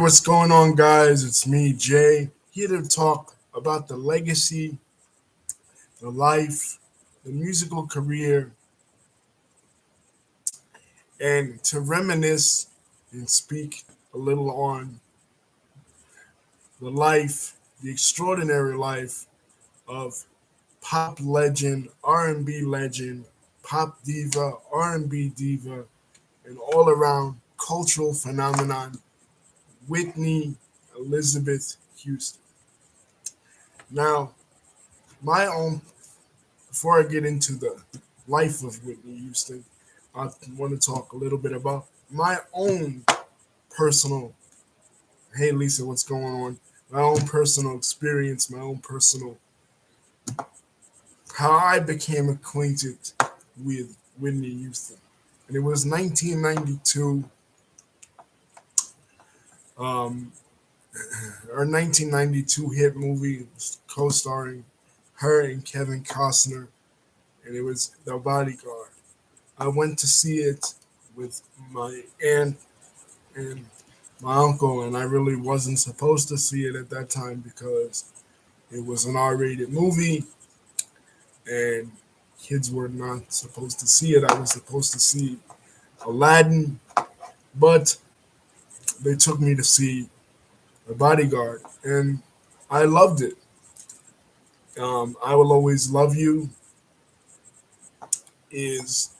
what's going on, guys? It's me, Jay, here to talk about the legacy, the life, the musical career, and to reminisce and speak a little on the life, the extraordinary life of pop legend, R&B legend, pop diva, R&B diva, and all around cultural phenomenon, Whitney Elizabeth Houston. Now, my own before I get into the life of Whitney Houston, I want to talk a little bit about my own personal. Hey, Lisa, what's going on? My own personal experience, my own personal how I became acquainted with Whitney Houston, and it was 1992. Um, Her 1992 hit movie co-starring her and Kevin Costner, and it was The Bodyguard. I went to see it with my aunt and my uncle, and I really wasn't supposed to see it at that time because it was an R-rated movie, and kids were not supposed to see it. I was supposed to see Aladdin, but they took me to see The Bodyguard, and I loved it. I Will Always Love You is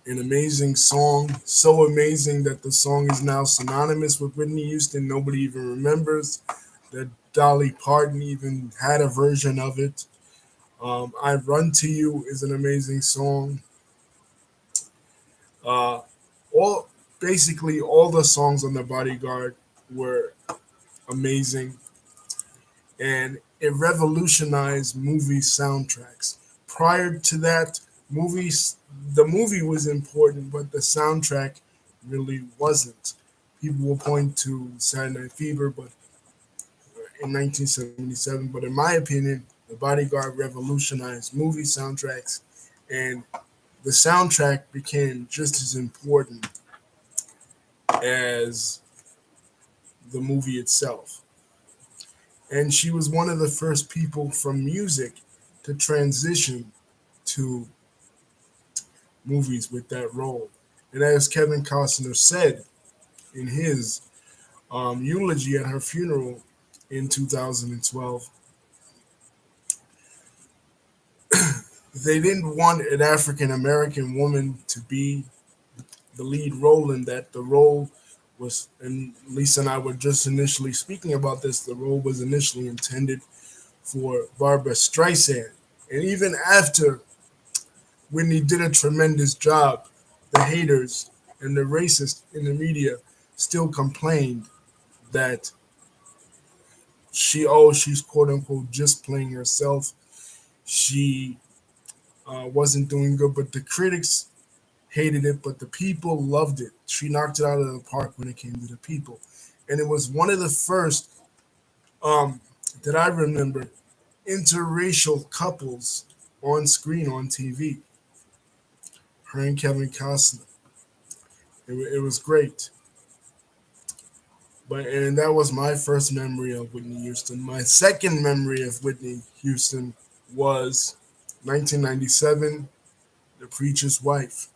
an amazing song, so amazing that the song is now synonymous with Whitney Houston. Nobody even remembers that Dolly Parton even had a version of it. I Run to You is an amazing song. Uh, all Basically all the songs on The Bodyguard were amazing, and it revolutionized movie soundtracks. Prior to that, movies the movie was important, but the soundtrack really wasn't. People will point to Saturday Night Fever, but in 1977, but in my opinion, The Bodyguard revolutionized movie soundtracks, and the soundtrack became just as important as the movie itself. And she was one of the first people from music to transition to movies with that role. And as Kevin Costner said in his eulogy at her funeral in 2012, they didn't want an African American woman to be the lead role in that. The role was, and Lisa and I were just initially speaking about this, the role was initially intended for Barbara Streisand. And even after Whitney did a tremendous job, the haters and the racists in the media still complained that she's quote unquote just playing herself. She wasn't doing good, but the critics hated it, but the people loved it. She knocked it out of the park when it came to the people. And it was one of the first um, that I remember interracial couples on screen on TV. Her and Kevin Costner. It was great. But and that was my first memory of Whitney Houston. My second memory of Whitney Houston was 1997, The Preacher's Wife.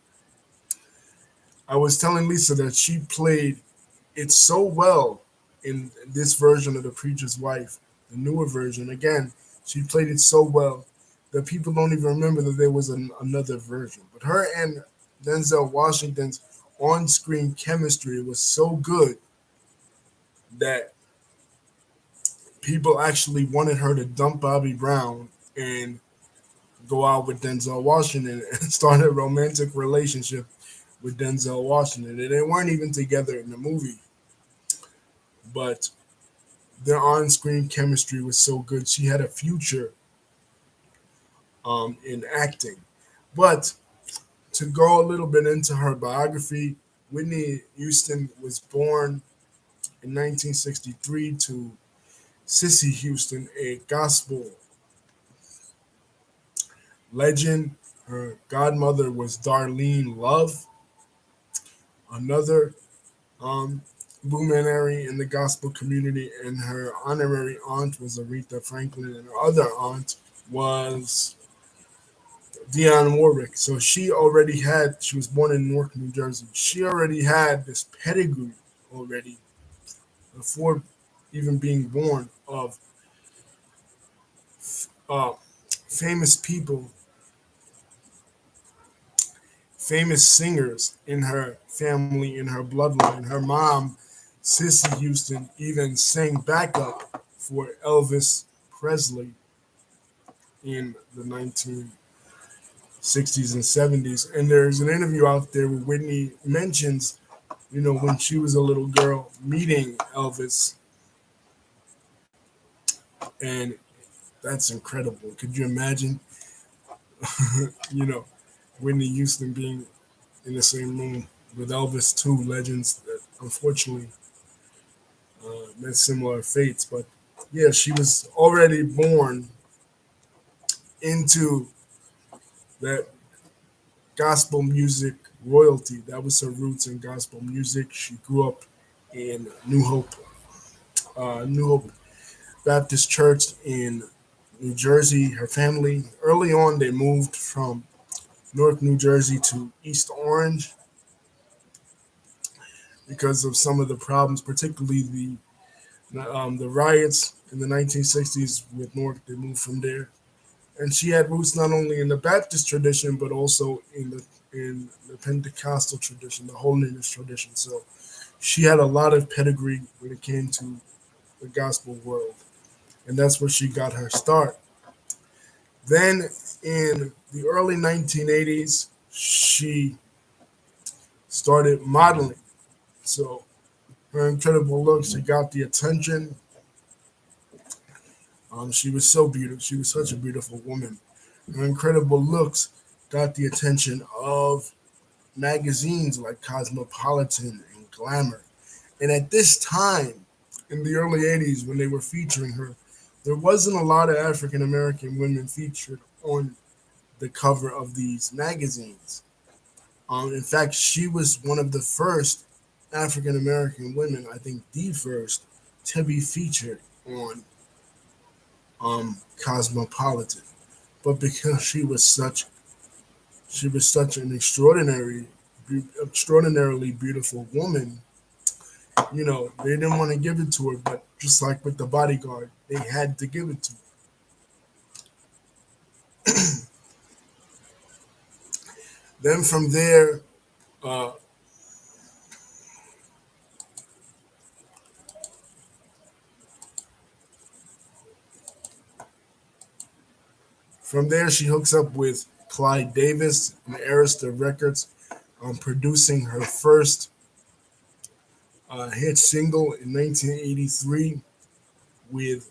I was telling Lisa that she played it so well in this version of The Preacher's Wife, the newer version. Again, she played it so well that people don't even remember that there was another version. But her and Denzel Washington's on-screen chemistry was so good that people actually wanted her to dump Bobby Brown and go out with Denzel Washington and start a romantic relationship with Denzel Washington. And they weren't even together in the movie, but their on-screen chemistry was so good. She had a future in acting. But to go a little bit into her biography, Whitney Houston was born in 1963 to Cissy Houston, a gospel legend. Her godmother was Darlene Love, another um, luminary in the gospel community, and her honorary aunt was Aretha Franklin, and her other aunt was Dionne Warwick. So she was born in Newark, New Jersey. She already had this pedigree already before even being born of uh, famous people, famous singers in her family, in her bloodline. Her mom, Sissy Houston, even sang backup for Elvis Presley in the 1960s and 70s. And there's an interview out there where Whitney mentions, when she was a little girl meeting Elvis, and that's incredible. Could you imagine, you know, Whitney Houston being in the same room with Elvis, two legends that unfortunately met similar fates. But yeah, she was already born into that gospel music royalty. That was her roots in gospel music. She grew up in New Hope Baptist Church in New Jersey. Her family, early on, they moved from Newark, New Jersey to East Orange because of some of the problems, particularly the riots in the 1960s with Newark. They moved from there, and she had roots not only in the Baptist tradition but also in the Pentecostal tradition, the holiness tradition. So she had a lot of pedigree when it came to the gospel world, and that's where she got her start. Then in the early 1980s, she started modeling. So her incredible looks, she got the attention. She was so beautiful. She was such a beautiful woman. Her incredible looks got the attention of magazines like Cosmopolitan and Glamour. And at this time, in the early 80s, when they were featuring her, there wasn't a lot of African American women featured on the cover of these magazines. In fact, she was one of the first African American women, I think the first, to be featured on Cosmopolitan. But because she was such an extraordinarily beautiful woman, they didn't want to give it to her. But just like with the bodyguard, they had to give it to her. Then uh, from there, she hooks up with Clyde Davis and Arista Records, producing her first hit single in 1983 with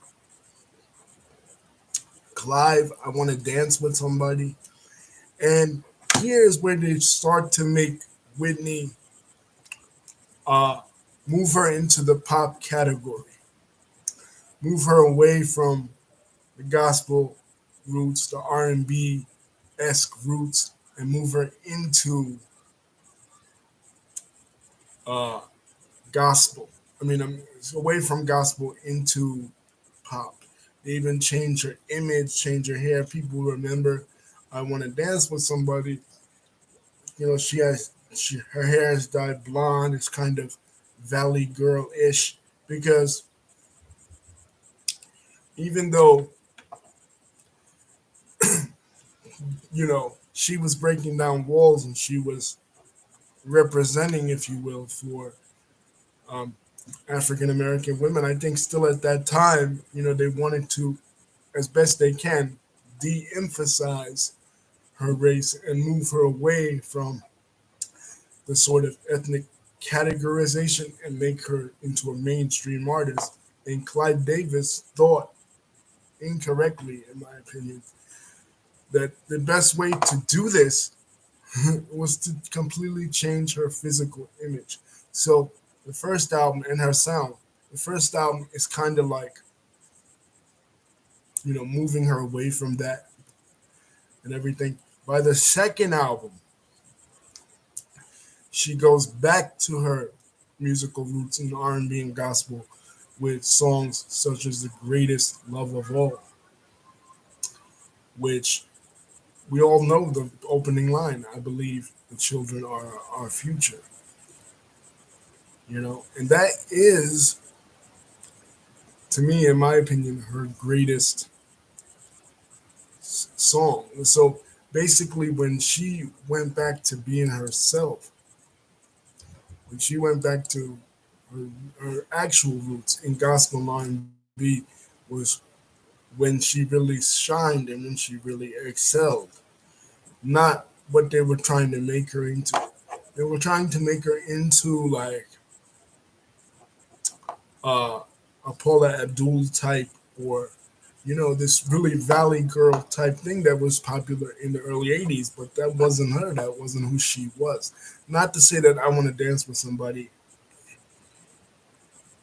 Clive. I Want to Dance with Somebody. And here's where they start to make Whitney uh, move her into the pop category, move her away from the gospel roots, the R&B esque roots, and move her into uh, gospel. Away from gospel into pop. They even change her image, change her hair. People remember I Want to Dance with Somebody. Her hair is dyed blonde. It's kind of Valley Girl ish because even though she was breaking down walls and she was representing, if you will, for um, African American women, I think still at that time, they wanted to, as best they can, de-emphasize her race and move her away from the sort of ethnic categorization and make her into a mainstream artist. And Clyde Davis thought incorrectly, in my opinion, that the best way to do this was to completely change her physical image. So the first album and her sound, the first album is kind of like, moving her away from that and everything. By the second album, she goes back to her musical roots in R&B and gospel with songs such as "The Greatest Love of All," which we all know the opening line. I believe the children are our future. And that is, to me, in my opinion, her greatest song. So basically, when she went back to being herself, when she went back to her actual roots in gospel R&B, was when she really shined and when she really excelled. Not what they were trying to make her into. They were trying to make her into like uh, a Paula Abdul type, or this really Valley Girl type thing that was popular in the early 80s, but that wasn't her. That wasn't who she was. Not to say that I Want to Dance with Somebody,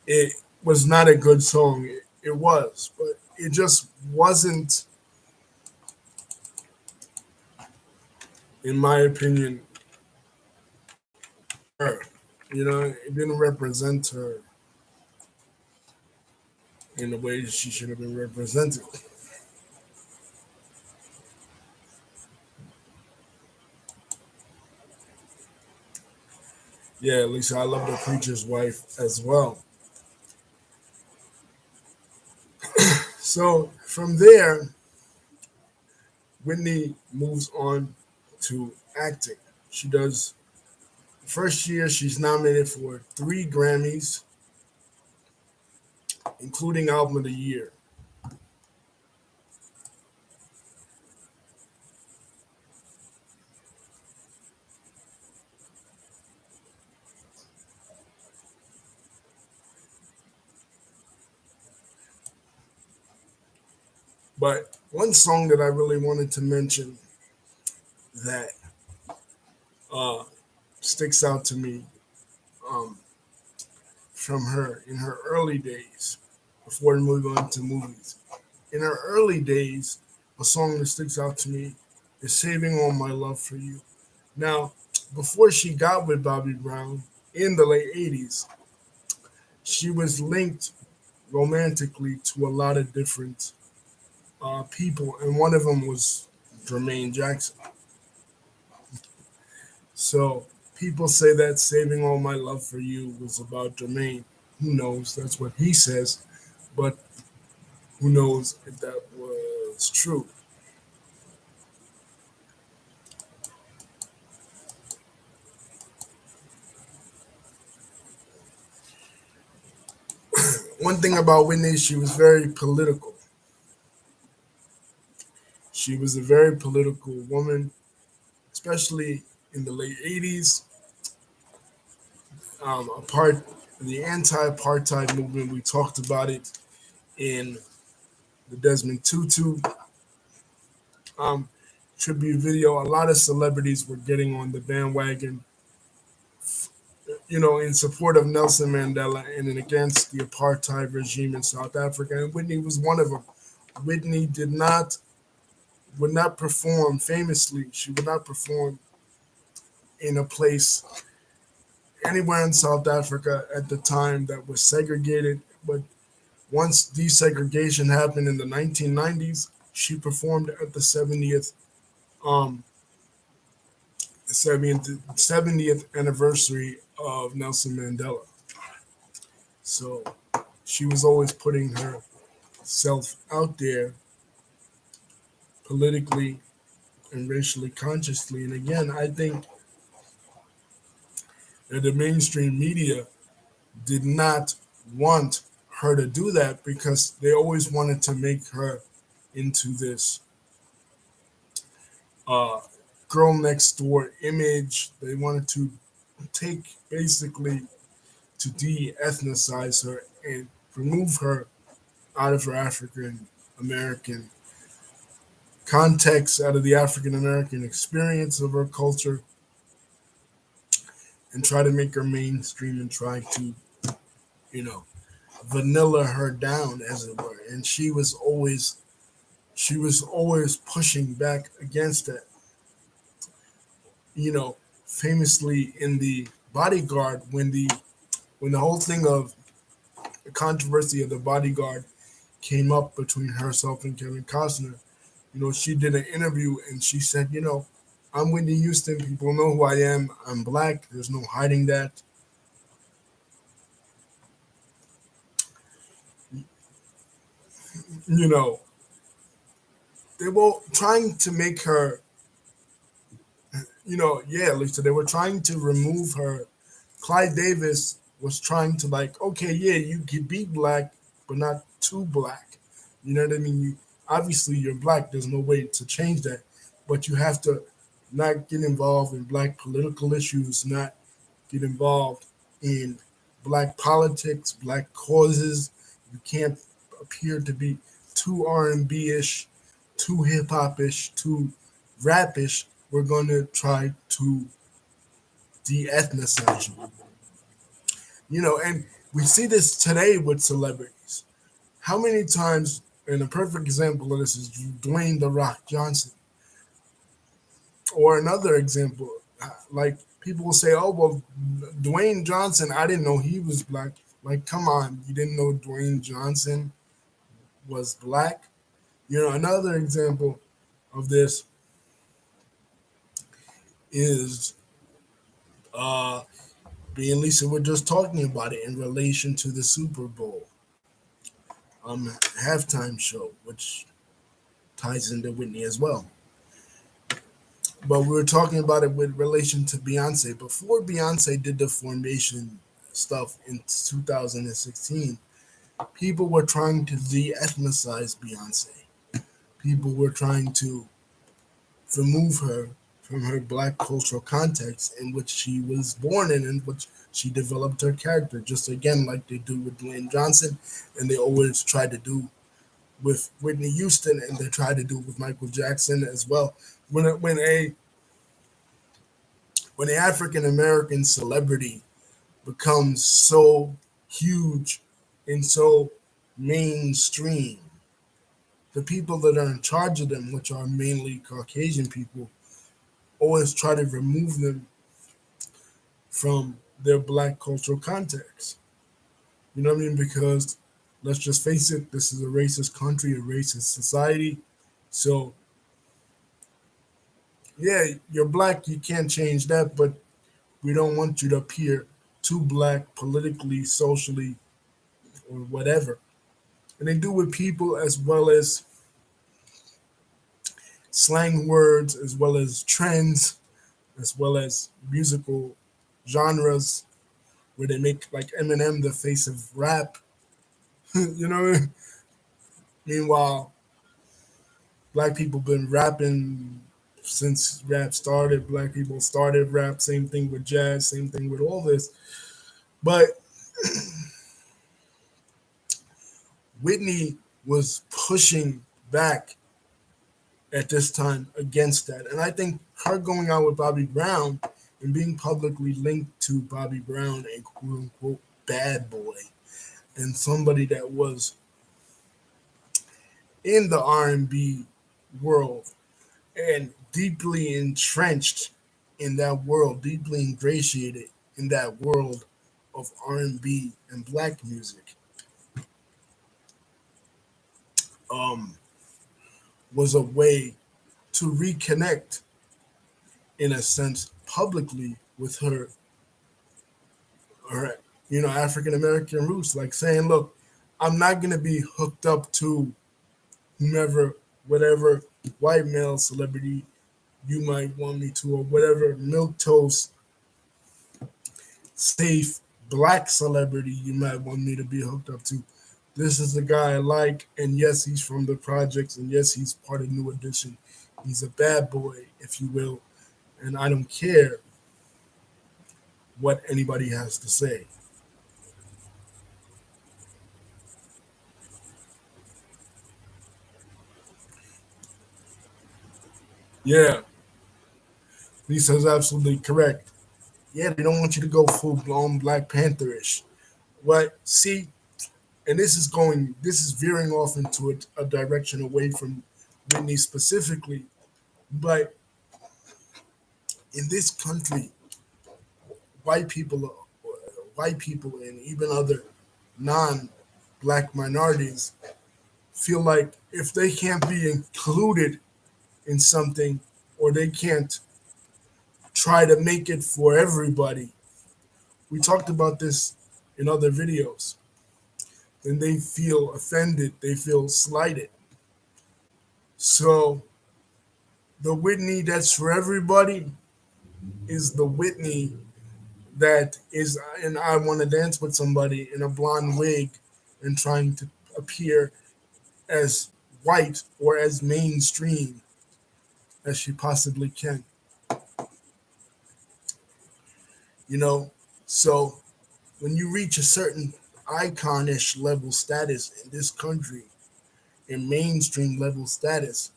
it was not a good song. It was, but it just wasn't, in my opinion, her. It didn't represent her in the way that she should have been represented. Yeah, Lisa, I love The Preacher's Wife as well. So from there, Whitney moves on to acting. She does, first year, she's nominated for 3 Grammys, including Album of the Year. But one song that I really wanted to mention that uh, sticks out to me, um, from her in her early days, before we move on to movies. In her early days, a song that sticks out to me is "Saving All My Love for You." Now, before she got with Bobby Brown in the late 80s, she was linked romantically to a lot of different people, and one of them was Jermaine Jackson. So people say that "Saving All My Love for You" was about Jermaine. Who knows? That's what he says. But who knows if that was true? One thing about Whitney, she was very political. She was a very political woman, especially in the late 80s. Apart the anti-apartheid movement, we talked about it in the Desmond Tutu um, tribute video. A lot of celebrities were getting on the bandwagon, in support of Nelson Mandela and against the apartheid regime in South Africa. And Whitney was one of them. Whitney would not perform famously. She would not perform in a place anywhere in South Africa at the time that was segregated. But once desegregation happened in the 1990s, she performed at the um, 70th anniversary of Nelson Mandela. So she was always putting herself out there politically and racially consciously. And again, I think that the mainstream media did not want her to do that because they always wanted to make her into this uh, girl next door image. They wanted to take, basically, to de-ethnicize her and remove her out of her African American context, out of the African American experience of her culture, and try to make her mainstream and try to, you know, vanilla her down, as it were. And she was always pushing back against that. Famously in the Bodyguard, when the when the whole thing of the controversy of the bodyguard came up between herself and Kevin Costner, she did an interview and she said, I'm Whitney Houston. People know who I am. I'm black. There's no hiding that. You know, they were trying to make her, yeah, Lisa, they were trying to remove her. Clyde Davis was trying to, like, okay, yeah, you could be black, but not too black. You know what I mean? Obviously you're black. There's no way to change that, but you have to not get involved in black political issues, not get involved in black politics, black causes. You can't appear to be too R&B ish, too hip hop ish, too rapish. We're going to try to de-ethnicize you. And we see this today with celebrities. How many times, and a perfect example of this is Dwayne The Rock Johnson, or another example, like people will say, "Oh well, Dwayne Johnson, I didn't know he was black." Like, come on, you didn't know Dwayne Johnson was black? Another example of this is me and Lisa were just talking about it in relation to the Super Bowl halftime show, which ties into Whitney as well. But we were talking about it with relation to Beyonce. Before Beyonce did the Formation stuff in 2016, people were trying to de-ethnicize Beyonce. People were trying to remove her from her black cultural context in which she was born in which she developed her character, just again like they do with Dwayne Johnson, and they always try to do with Whitney Houston, and they try to do with Michael Jackson as well. When a African American celebrity becomes so huge and so mainstream, the people that are in charge of them, which are mainly Caucasian people, always try to remove them from their black cultural context. You know what I mean? Because let's just face it, this is a racist country, a racist society. So, yeah, you're black, you can't change that, but we don't want you to appear too black politically, socially, or whatever. And they do with people as well as slang words, as well as trends, as well as musical genres, where they make like Eminem the face of rap. you know. Meanwhile, black people been rapping since rap started. Black people started rap. Same thing with jazz. Same thing with all this. But Whitney was pushing back at this time against that. And I think her going out with Bobby Brown and being publicly linked to Bobby Brown, a quote unquote bad boy, and somebody that was in the R&B world and deeply entrenched in that world, deeply ingratiated in that world of R&B and black music, um, was a way to reconnect, in a sense, publicly with her African American roots, like saying, "Look, I'm not gonna be hooked up to whomever, whatever white male celebrity you might want me to, or whatever milk toast safe black celebrity you might want me to be hooked up to. This is the guy I like, and yes, he's from the projects, and yes, he's part of New Edition. He's a bad boy, if you will, and I don't care what anybody has to say." Yeah, Lisa's absolutely correct. Yeah, they don't want you to go full blown Black Pantherish. What? See, and this is veering off into a direction away from Whitney specifically, but in this country, white people white people and even other non-black minorities feel like if they can't be included in something or they can't try to make it for everybody, we talked about this in other videos, then they feel offended, they feel slighted. So the Whitney that's for everybody is the Whitney that is, and I want to dance with somebody in a blonde wig and trying to appear as white or as mainstream as she possibly can. You know, so when you reach a certain iconish level status in this country, in mainstream level status,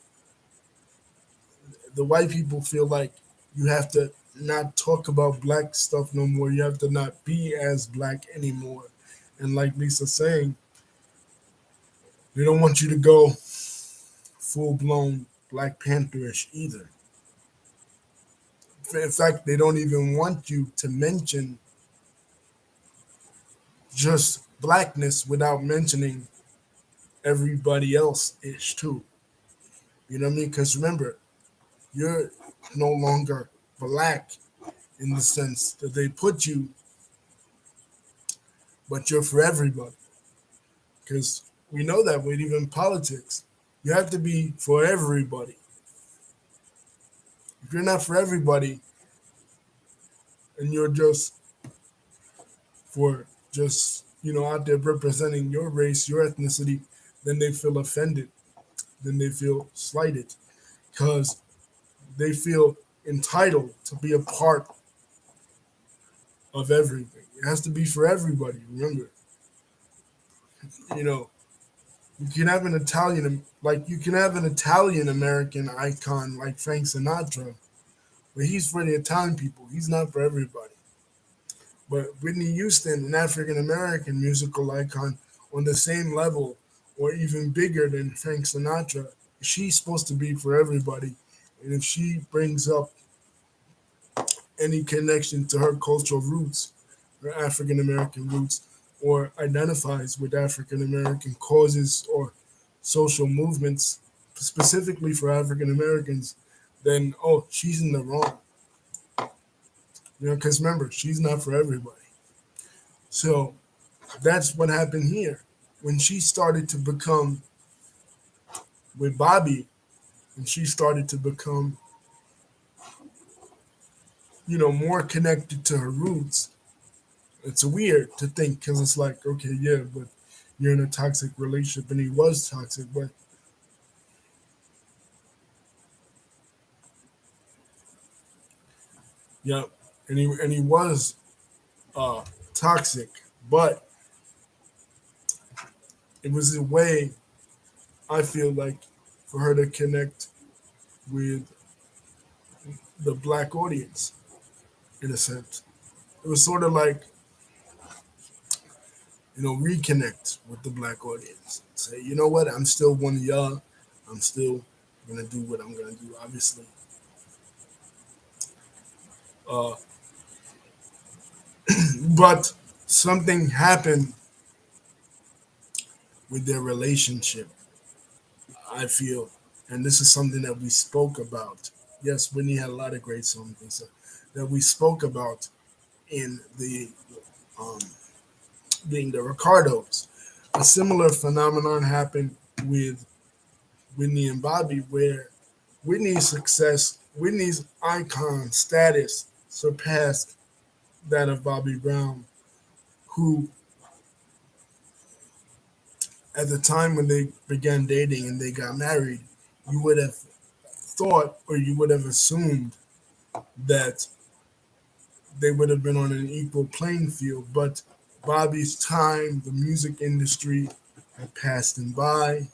the white people feel like you have to not talk about black stuff no more. You have to not be as black anymore. And like Lisa's saying, they don't want you to go full blown Black Pantherish either. In fact, they don't even want you to mention just blackness without mentioning everybody else ish too. You know what I mean? Because remember, you're no longer black in the sense that they put you, but you're for everybody. Because we know that with even politics, you have to be for everybody. If you're not for everybody and you're just for just, out there representing your race, your ethnicity, then they feel offended. Then they feel slighted because they feel entitled to be a part of everything. It has to be for everybody. Remember, you know, you can have an Italian American icon like Frank Sinatra, but he's for the Italian people. He's not for everybody. But Whitney Houston, an African American musical icon on the same level or even bigger than Frank Sinatra, she's supposed to be for everybody. And if she brings up any connection to her cultural roots, her African American roots, or identifies with African American causes or social movements, specifically for African Americans, then she's in the wrong. Because remember, she's not for everybody. So that's what happened here. When she started to become with Bobby, and she started to become, more connected to her roots, it's weird to think because it's like, okay, yeah, but you're in a toxic relationship, and he was toxic, but yeah, and he was uh, toxic, but it was a way I feel like for her to connect with the black audience in a sense. It was sort of like reconnect with the black audience. Say, you know what? I'm still one of y'all. I'm still gonna do what I'm gonna do. Obviously, uh, but something happened with their relationship. I feel, and this is something that we spoke about. Yes, Whitney had a lot of great songs and stuff that we spoke about in the um, being the Ricardos. A similar phenomenon happened with Whitney and Bobby, where Whitney's icon status surpassed that of Bobby Brown, who at the time when they began dating and they got married, you would have thought or you would have assumed that they would have been on an equal playing field. But Bobby's time, the music industry had passed him by.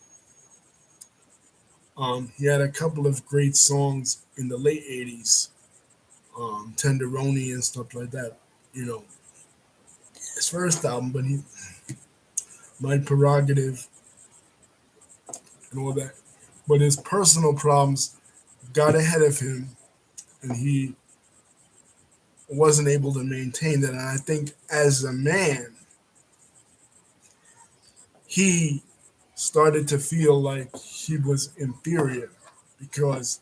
He had a couple of great songs in the late 80s, Tenderoni and stuff like that. You know, his first album, but My Prerogative and all that. But his personal problems got ahead of him, and he wasn't able to maintain that. And I think as a man, he started to feel like he was inferior because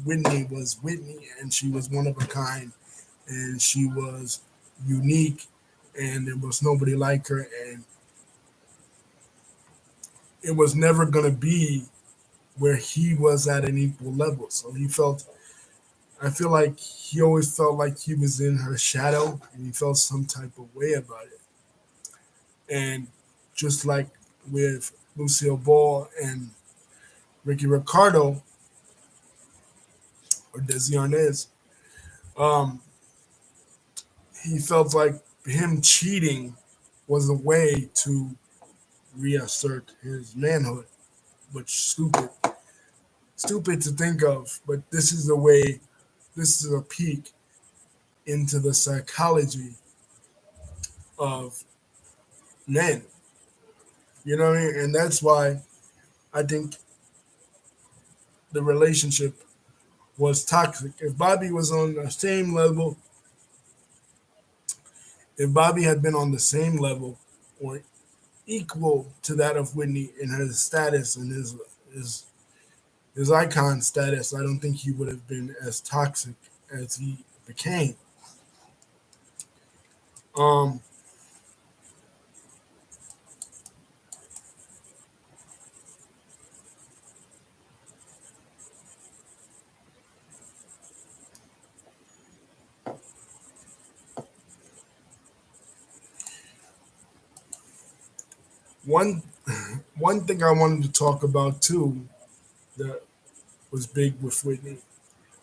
Whitney was Whitney and she was one of a kind and she was unique and there was nobody like her and it was never going to be where he was at an equal level. So I feel like he always felt like he was in her shadow and he felt some type of way about it. And just like with Lucille Ball and Ricky Ricardo or Desi Arnaz, um, he felt like him cheating was a way to reassert his manhood, which stupid to think of, but this is the way, this is a peek into the psychology of men. You know what I mean? And that's why I think the relationship was toxic. If Bobby was on the same level, if Bobby had been on the same level or equal to that of Whitney in his status and his his icon status, I don't think he would have been as toxic as he became. Um, one one thing I wanted to talk about too that was big with Whitney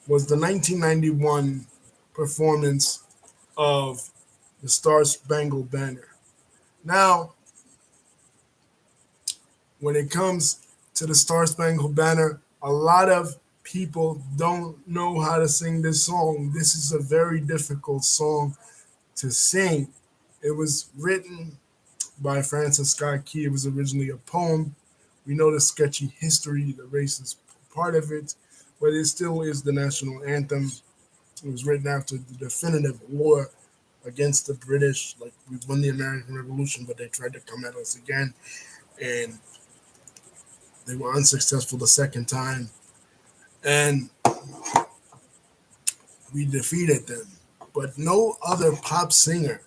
was the 1991 performance of the Star Spangled Banner. Now, when it comes to the Star Spangled Banner, a lot of people don't know how to sing this song. This is a very difficult song to sing. It was written by Francis Scott Key. It was originally a poem. We know the sketchy history, the racist part of it, but it still is the national anthem. It was written after the definitive war against the British. Like we won the American Revolution, but they tried to come at us again, and they were unsuccessful the second time, and we defeated them. But no other pop singer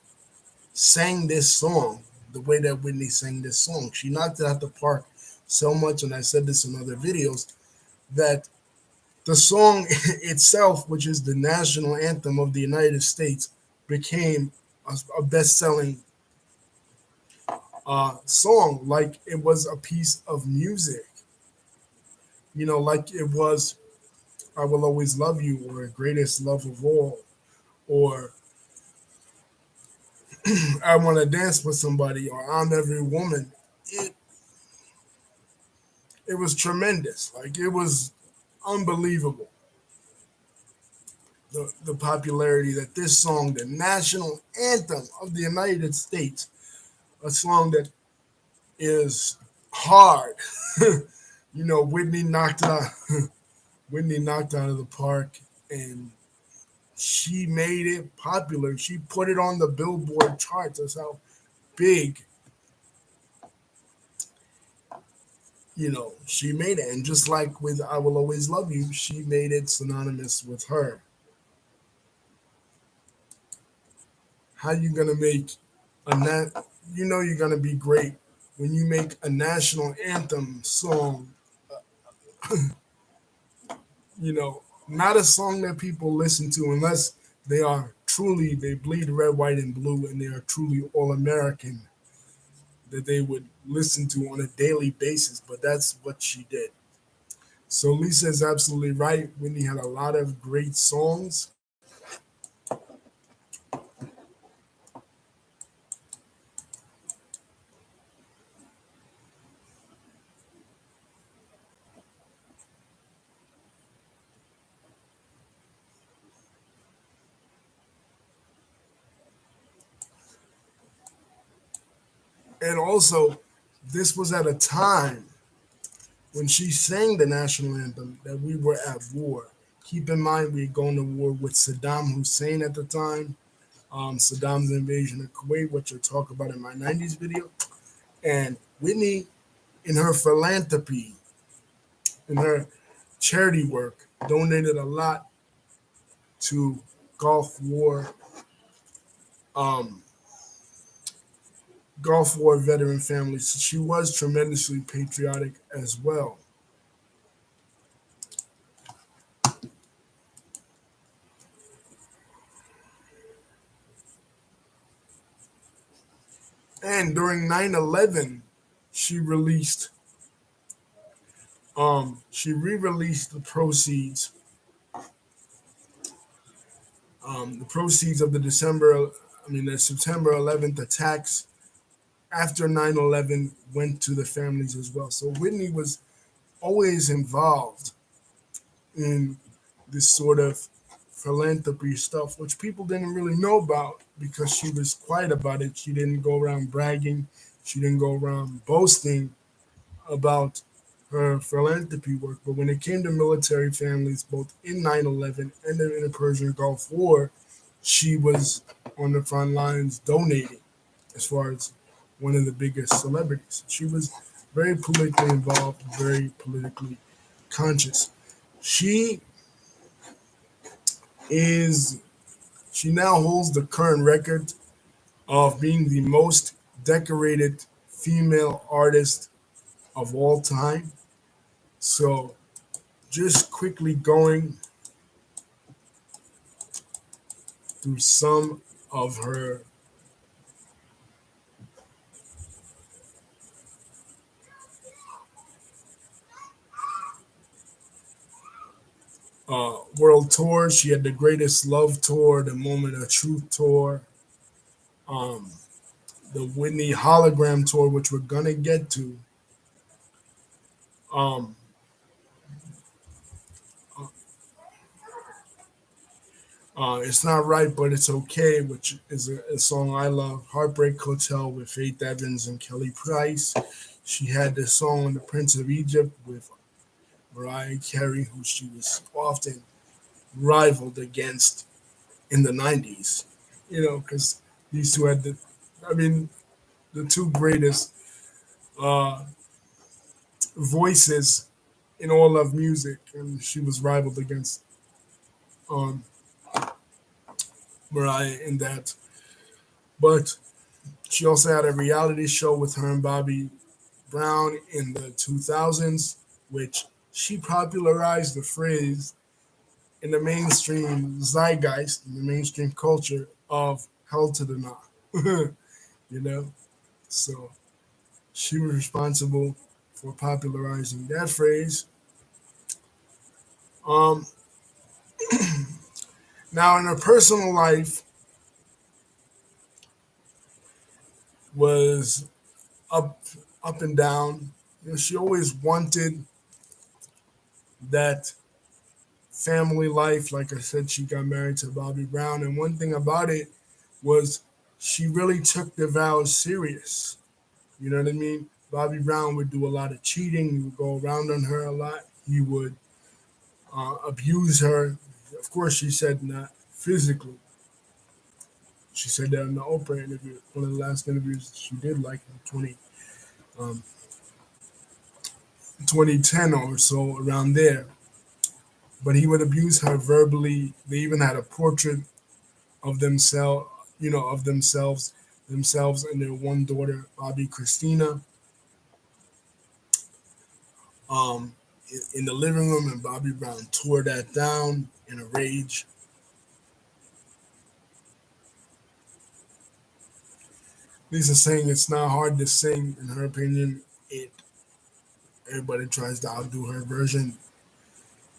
sang this song the way that Whitney sang this song. She knocked it out the park so much, and I said this in other videos, that the song itself, which is the national anthem of the United States, became a best-selling song, like it was a piece of music. You know, like it was "I Will Always Love You" or "Greatest Love of All" or "I Want to Dance with Somebody" or "I'm Every Woman." It it was tremendous. Like it was unbelievable the popularity that this song, the national anthem of the United States, a song that is hard. You know, Whitney knocked it out. Whitney knocked out of the park, and she made it popular. She put it on the Billboard charts. That's how big, she made it. And just like with "I Will Always Love You," she made it synonymous with her. How you gonna make you're gonna be great when you make a national anthem song, not a song that people listen to unless they bleed red, white, and blue, and they are truly all American that they would listen to on a daily basis. But that's what she did. So Lisa is absolutely right. Whitney had a lot of great songs. And also, this was at a time when she sang the national anthem that we were at war. Keep in mind, we are going to war with Saddam Hussein at the time. Saddam's invasion of Kuwait, which I talk about in my 90s video. And Whitney, in her philanthropy, in her charity work, donated a lot to Gulf War, um, Gulf War veteran families. She was tremendously patriotic as well. And during 9/11, she released, she re-released the proceeds of the September 11th attacks after 9/11 went to the families as well. So Whitney was always involved in this sort of philanthropy stuff, which people didn't really know about because she was quiet about it. She didn't go around bragging. She didn't go around boasting about her philanthropy work. But when it came to military families, both in 9/11 and in the Persian Gulf War, she was on the front lines donating as far as one of the biggest celebrities. She was very politically involved, very politically conscious. She is she now holds the current record of being the most decorated female artist of all time. So just quickly going through some of her world tours. She had the Greatest Love tour, the Moment of Truth tour, um, the Whitney Hologram tour, which we're gonna get to. Um, it's not right, but it's okay, which is a song I love. Heartbreak Hotel with Faith Evans and Kelly Price. She had this song, The Prince of Egypt, with Mariah Carey, who she was often rivaled against in the 90s. Because these two had I mean, the two greatest uh, voices in all of music, and she was rivaled against um, Mariah in that. But she also had a reality show with her and Bobby Brown in the 2000s, which she popularized the phrase in the mainstream zeitgeist, in the mainstream culture of hell to the nah. you know? So she was responsible for popularizing that phrase. Um, Now, in her personal life, was up, up and down. She always wanted that family life. Like I said, she got married to Bobby Brown, and one thing about it was she really took the vows serious. You know what I mean? Bobby Brown would do a lot of cheating. He would go around on her a lot. He would abuse her. Of course, she said not physically. She said that in the Oprah interview, one of the last interviews she did, like in um, 2010 or so, around there. But he would abuse her verbally. They even had a portrait of themselves, themselves and their one daughter, Bobby Christina, um, in the living room, and Bobby Brown tore that down in a rage. Lisa saying it's not hard to sing, in her opinion. It Everybody tries to outdo her version.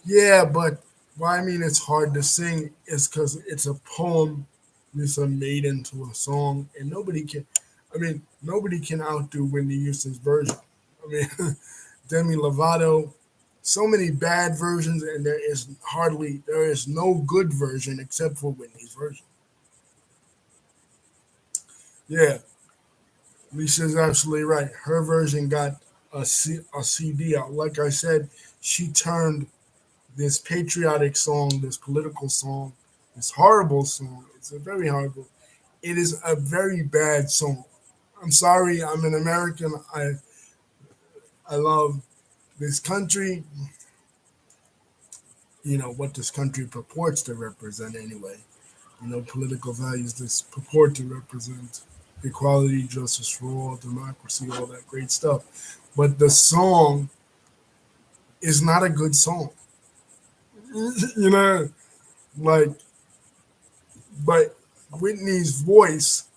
Yeah, but why I mean it's hard to sing is because it's a poem Lisa made into a song, and nobody can outdo Whitney Houston's version. I mean, Demi Lovato, so many bad versions, and there is no good version except for Whitney's version. Yeah, Lisa's absolutely right. Her version got a CD out. Like I said, she turned this patriotic song, this political song, this horrible song. It's a very horrible. It is a very bad song. I'm sorry, I'm an American. I love this country, what this country purports to represent anyway. Political values this purport to represent equality, justice for all, democracy, all that great stuff. But the song is not a good song. you know, like, but Whitney's voice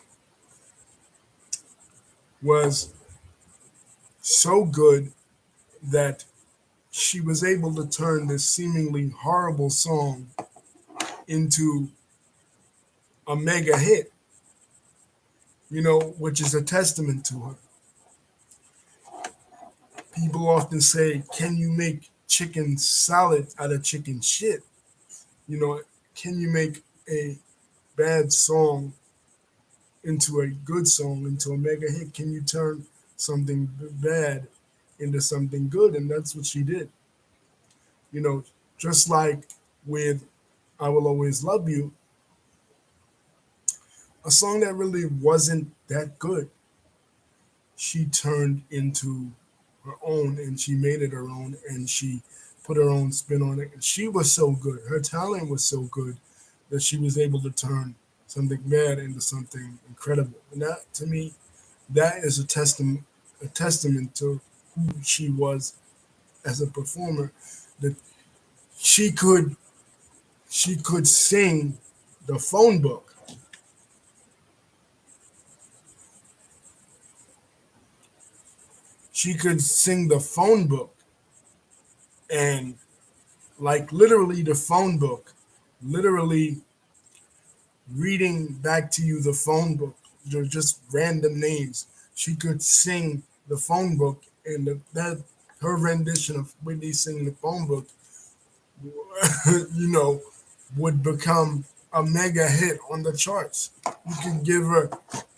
was so good that she was able to turn this seemingly horrible song into a mega hit, which is a testament to her. People often say, can you make chicken salad out of chicken shit? Can you make a bad song into a good song, into a mega hit? Can you turn something bad into something good? And that's what she did. You know, just like with I Will Always Love You, a song that really wasn't that good, she turned into her own and she made it her own and she put her own spin on it. And she was so good. Her talent was so good that she was able to turn something bad into something incredible. And that to me, that is a testament to who she was as a performer. That she could she could sing the phone book. She could sing the phone book and like literally the phone book, literally reading back to you the phone book. They're just random names. She could sing the phone book, and that her rendition of Whitney singing the phone book, you know, would become a mega hit on the charts. You could give her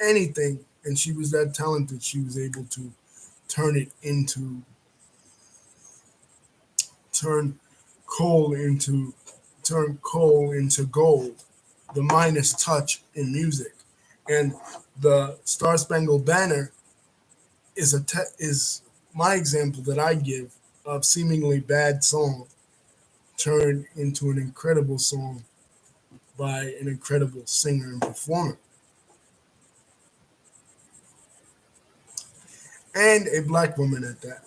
anything, and she was that talented. She was able to turn it into turn coal into turn coal into gold. The Midas touch in music, and the Star Spangled Banner is my example that I give of seemingly bad song turned into an incredible song by an incredible singer and performer, and a black woman at that.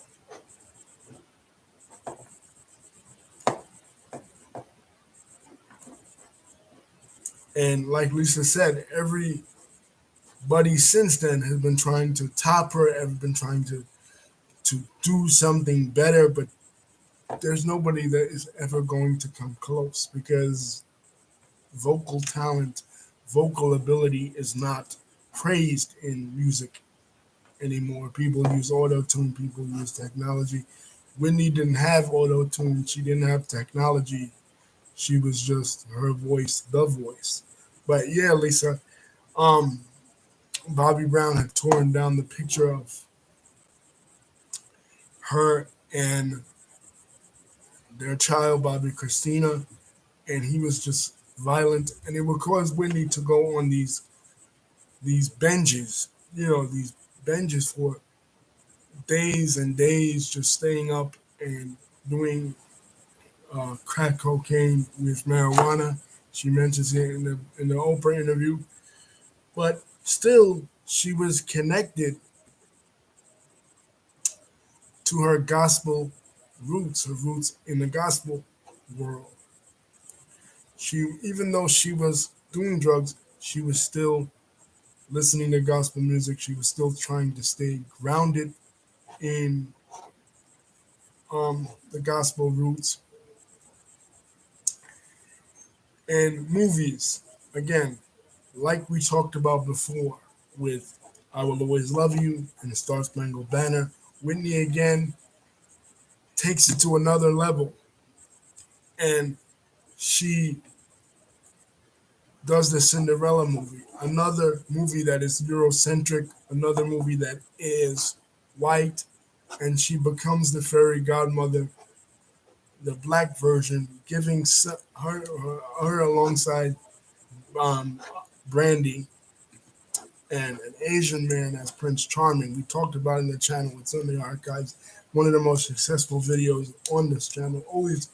And like Lisa said, everybody since then has been trying to top her, have been trying to do something better, but there's nobody that is ever going to come close because vocal talent, vocal ability is not praised in music anymore. People use auto tune, people use technology. Whitney didn't have auto tune, she didn't have technology. She was just her voice, the voice. But yeah, Lisa, um, Bobby Brown had torn down the picture of her and their child, Bobby Christina, and he was just violent, and it would cause Whitney to go on these binges, these binges for days and days, just staying up and doing crack cocaine with marijuana. She mentions it in the Oprah interview, but still, she was connected to her gospel roots, her roots in the gospel world. Even though she was doing drugs, she was still listening to gospel music. She was still trying to stay grounded in the gospel roots. And movies, again, like we talked about before with I Will Always Love You and the Star Spangled Banner, Whitney again takes it to another level. And she does the Cinderella movie, another movie that is Eurocentric, another movie that is white, and she becomes the fairy godmother the black version, giving her alongside um, Brandy and an Asian man as Prince Charming. We talked about it in the channel. It's in the archives. One of the most successful videos on this channel, always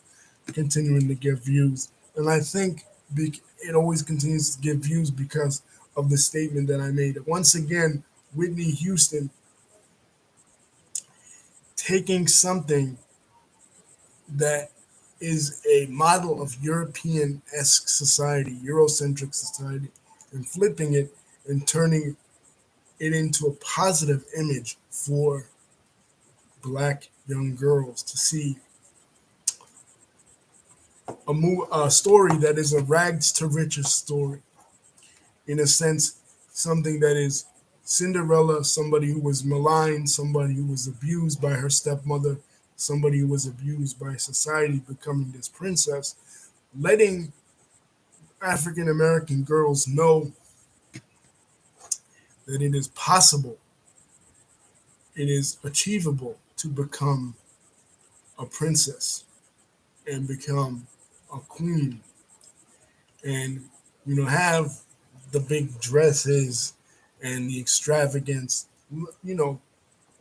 continuing to get views. And I think it always continues to get views because of the statement that I made. Once again, Whitney Houston taking something that is a model of European-esque society, Eurocentric society, and flipping it and turning it into a positive image for black young girls to see a story that is a rags to riches story. In a sense, something that is Cinderella, somebody who was maligned, somebody who was abused by her stepmother, somebody who was abused by society, becoming this princess, letting African American girls know that it is possible, it is achievable to become a princess and become a queen and have the big dresses and the extravagance, you know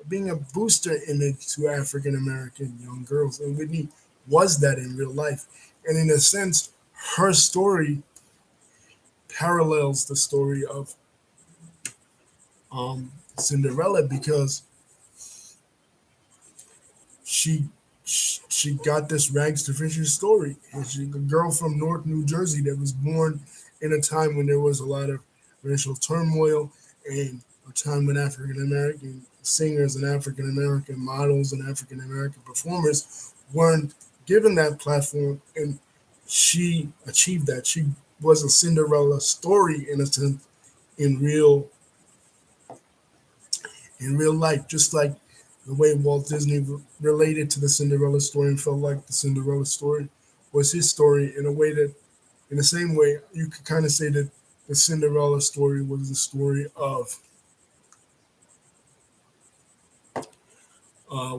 being a booster image to African American young girls. And Whitney was that in real life. And in a sense, her story parallels the story of Cinderella because she she got this rags to riches story. And she's a girl from North New Jersey that was born in a time when there was a lot of racial turmoil and a time when African American singers and African American models and African American performers weren't given that platform, and she achieved that. She was a Cinderella story in a sense in real life, just like the way Walt Disney related to the Cinderella story and felt like the Cinderella story was his story in a way that, in the same way, you could kind of say that the Cinderella story was the story of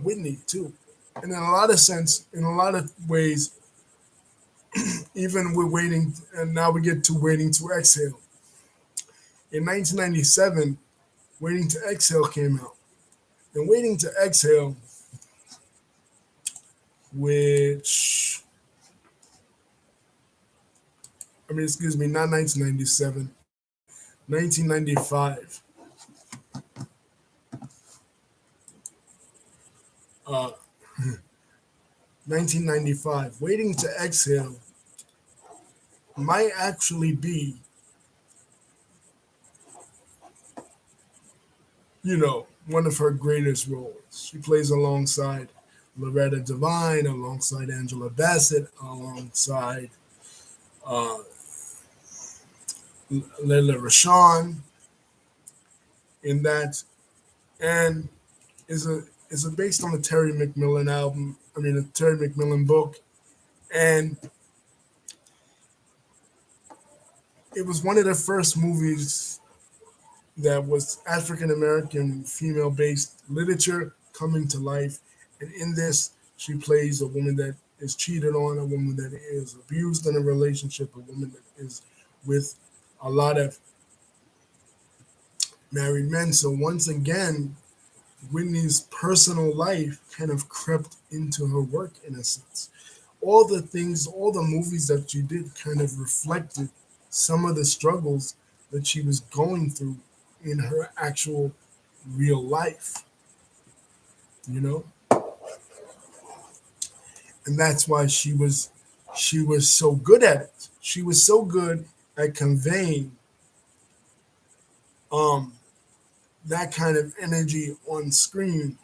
Whitney too. And in a lot of sense, in a lot of ways, even we're waiting, and now we get to Waiting to Exhale. In 1997, Waiting to Exhale came out. And Waiting to Exhale, which, excuse me, not 1997, 1995. 1995. Waiting to Exhale might actually be, one of her greatest roles. She plays alongside Loretta Devine, alongside Angela Bassett, alongside uh, Layla Rashawn in that, and is a based on the Terry McMillan album. A Terry McMillan book, and it was one of the first movies that was African American female based literature coming to life. And in this, she plays a woman that is cheated on, a woman that is abused in a relationship, a woman that is with a lot of married men. So once again, Whitney's personal life kind of crept into her work in a sense. All the things, all the movies that she did kind of reflected some of the struggles that she was going through in her actual real life, you know? And that's why she was so good at it. She was so good at conveying um that kind of energy on screen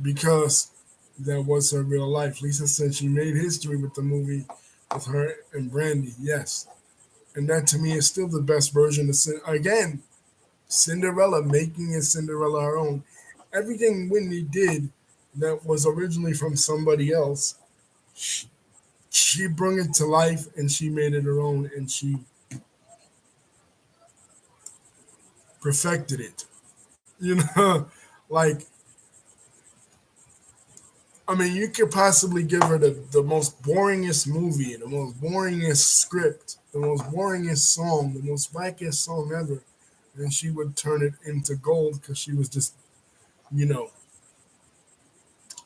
because that was her real life. Lisa said she made history with the movie with her and Brandy. Yes. And that to me is still the best version of again, Cinderella, making it Cinderella her own. Everything Whitney did that was originally from somebody else, she brought it to life and she made it her own and she perfected it. You know, like I mean, you could possibly give her the most boringest movie, the most boringest script, the most boringest song, the most wackest song ever, and she would turn it into gold because she was just, you know,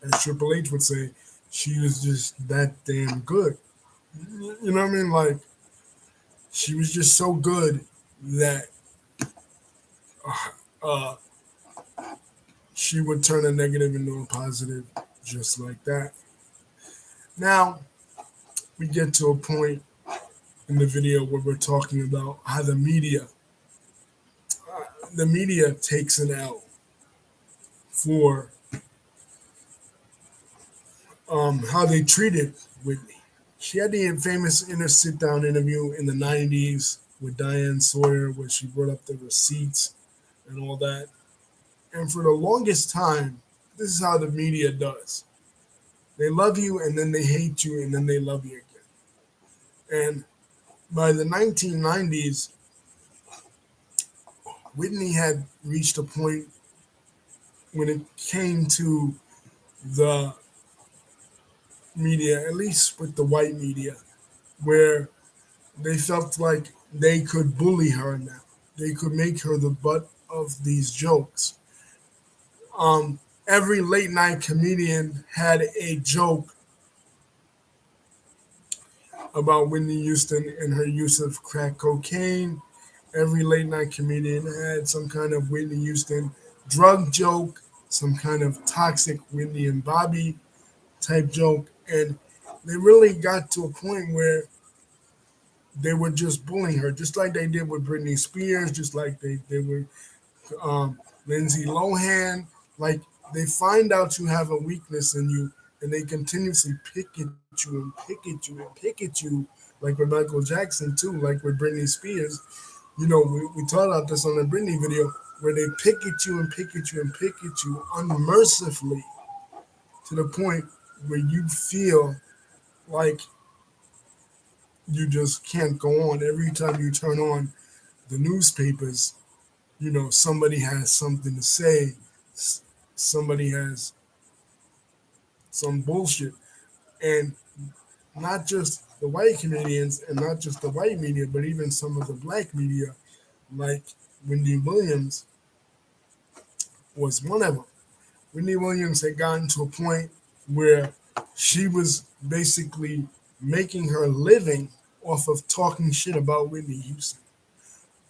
as Triple H would say, she was just that damn good. You know what I mean? Like, she was just so good that uh, she would turn a negative into a positive just like that. Now, we get to a point in the video where we're talking about how the media takes an L for how they treated Whitney. She had the famous inner sit down interview in the 90s with Diane Sawyer, where she brought up the receipts and all that. And for the longest time, this is how the media does. They love you and then they hate you and then they love you again. And by the 1990s, Whitney had reached a point when it came to the media, at least with the white media, where they felt like they could bully her now. They could make her the butt of these jokes. Every late night comedian had a joke about Whitney Houston and her use of crack cocaine. Every late night comedian had some kind of Whitney Houston drug joke, some kind of toxic Whitney and Bobby type joke. And they really got to a point where they were just bullying her, just like they did with Britney Spears, just like they did with Lindsay Lohan. Like, they find out you have a weakness in you, and they continuously pick at you and pick at you and pick at you, like with Michael Jackson too, like with Britney Spears. We talked about this on the Britney video, where they pick at you and pick at you and pick at you unmercifully to the point where you feel like you just can't go on. Every time you turn on the newspapers, somebody has something to say. Somebody has some bullshit. And not just the white comedians and not just the white media, but even some of the black media, like Wendy Williams was one of them. Wendy Williams had gotten to a point where she was basically making her living off of talking shit about Whitney Houston.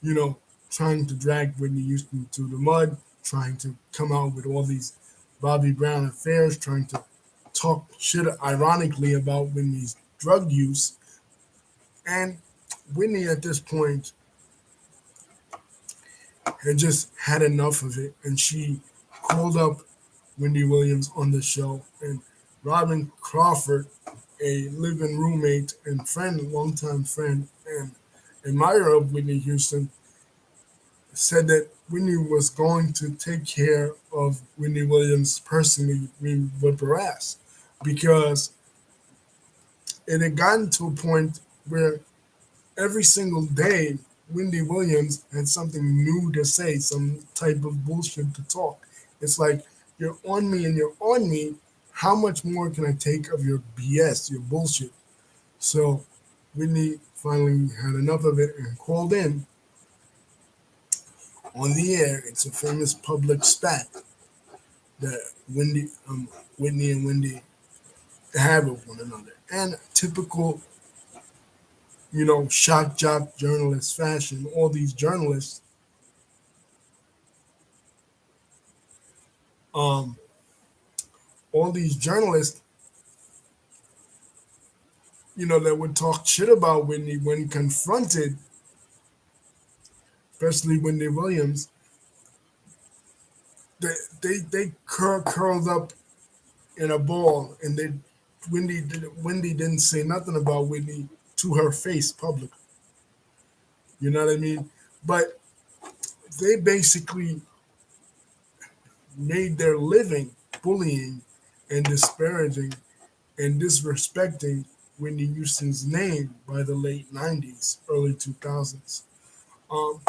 You know, trying to drag Whitney Houston through the mud, trying to come out with all these Bobby Brown affairs, trying to talk shit ironically about Whitney's drug use. And Whitney at this point had just had enough of it, and she called up Wendy Williams on the show. And Robin Crawford, a living roommate and friend, longtime friend and admirer of Whitney Houston, said that Whitney was going to take care of Whitney Williams personally, whip her ass, because it had gotten to a point where every single day Wendy Williams had something new to say, some type of bullshit to talk. It's like, you're on me and you're on me. How much more can I take of your BS, your bullshit? So Whitney finally had enough of it and called in on the air. It's a famous public spat that Whitney and Wendy have with one another. And typical, shock jock journalist fashion, um, all these journalists, that would talk shit about Whitney when confronted, especially Wendy Williams, they curled up in a ball, and Wendy didn't say nothing about Whitney to her face publicly. You know what I mean? But they basically made their living bullying and disparaging and disrespecting Whitney Houston's name by the late 90s, early 2000s. Um,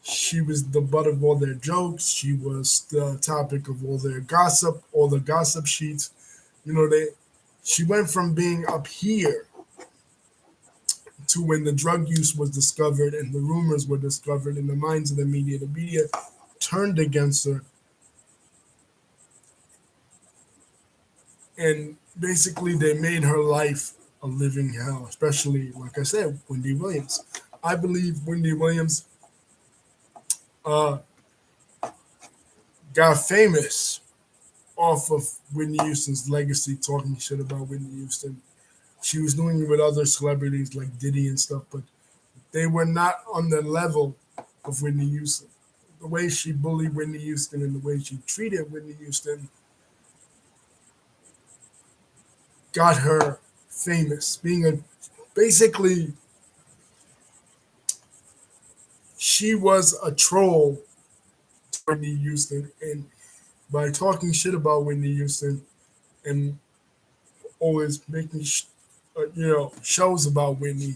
she was the butt of all their jokes. She was the topic of all their gossip, all the gossip sheets. You know, she went from being up here to when the drug use was discovered and the rumors were discovered in the minds of the media. The media turned against her, and basically they made her life a living hell, especially, like I said, Wendy Williams. I believe Wendy Williams uh, got famous off of Whitney Houston's legacy, talking shit about Whitney Houston. She was doing it with other celebrities like Diddy and stuff, but they were not on the level of Whitney Houston. The way she bullied Whitney Houston and the way she treated Whitney Houston got her famous. Being a basically, she was a troll to Whitney Houston, and by talking shit about Whitney Houston and always making shows about Whitney,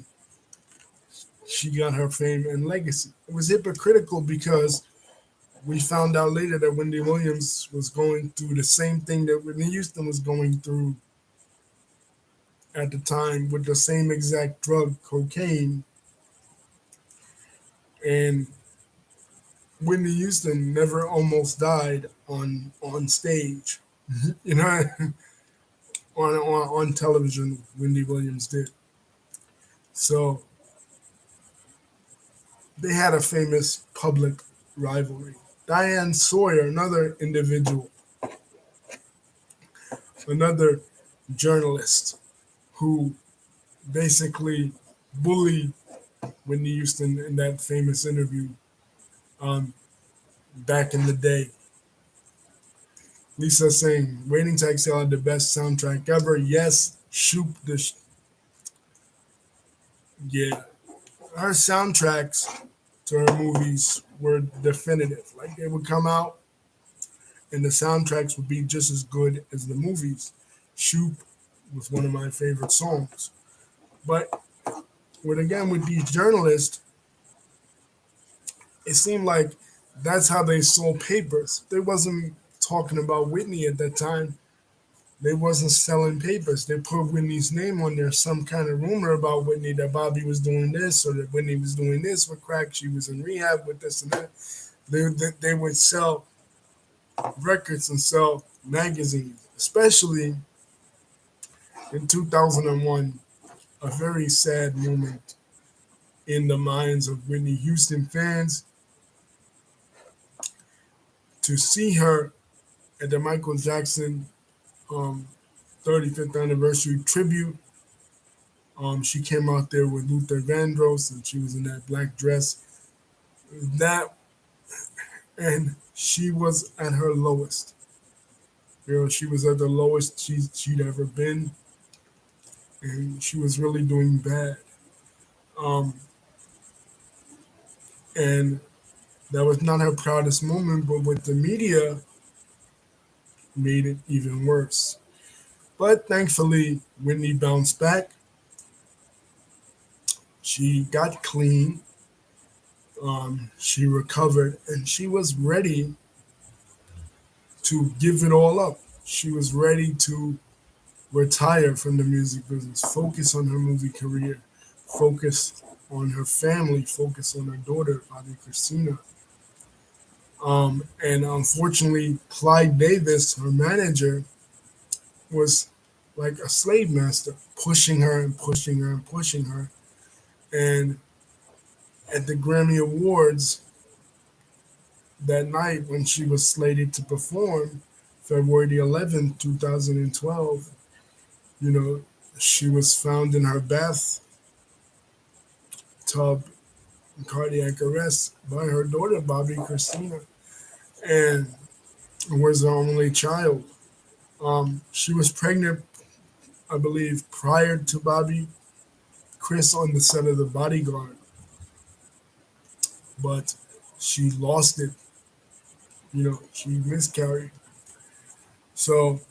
she got her fame and legacy. It was hypocritical because we found out later that Wendy Williams was going through the same thing that Whitney Houston was going through at the time with the same exact drug, cocaine. And Whitney Houston never almost died on stage. You know, on television, Wendy Williams did. So they had a famous public rivalry. Diane Sawyer, another individual, another journalist who basically bullied Whitney Houston in that famous interview um, back in the day. Lisa saying, "Waiting to Exhale had the best soundtrack ever." Yes, shoot yeah. Her soundtracks to her movies were definitive. Like they would come out and the soundtracks would be just as good as the movies. Shoop was one of my favorite songs. But with these journalists, it seemed like that's how they sold papers. They wasn't talking about Whitney at that time. They wasn't selling papers. They put Whitney's name on there. Some kind of rumor about Whitney that Bobby was doing this or that Whitney was doing this with crack. She was in rehab with this and that. They would sell records and sell magazines, especially in 2001, a very sad moment in the minds of Whitney Houston fans to see her at the Michael Jackson um, 35th anniversary tribute. She came out there with Luther Vandross, and she was in that black dress. That and she was at her lowest. You know, she was at the lowest she'd ever been, and she was really doing bad. Um, and that was not her proudest moment, but with the media, made it even worse. But thankfully, Whitney bounced back. She got clean. She recovered, and she was ready to give it all up. She was ready to retire from the music business, focus on her movie career, focus on her family, focus on her daughter, Bobby Christina. And unfortunately, Clyde Davis, her manager, was like a slave master, pushing her and pushing her and pushing her. And at the Grammy Awards that night when she was slated to perform, February the 11th, 2012, you know, she was found in her bathtub in cardiac arrest by her daughter, Bobby Christina, and was her only child. She was pregnant, I believe, prior to Bobby Chris on the set of The Bodyguard, but she lost it. You know, she miscarried. So,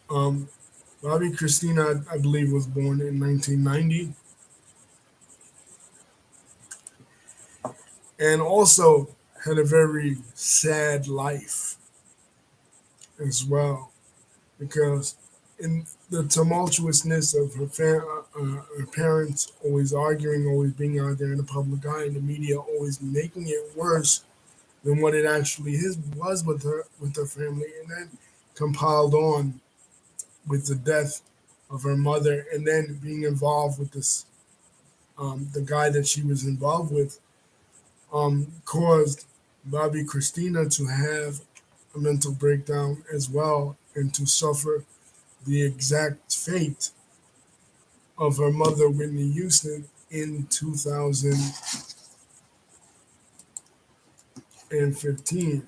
um, Bobby Christina, I believe, was born in 1990, and also had a very sad life as well. because in the tumultuousness of her parents always arguing, always being out there in the public eye, and the media always making it worse than what it actually was with her family, and then compiled on with the death of her mother, and then being involved with this the guy that she was involved with, caused Bobby Christina to have a mental breakdown as well, and to suffer the exact fate of her mother, Whitney Houston, in 2015.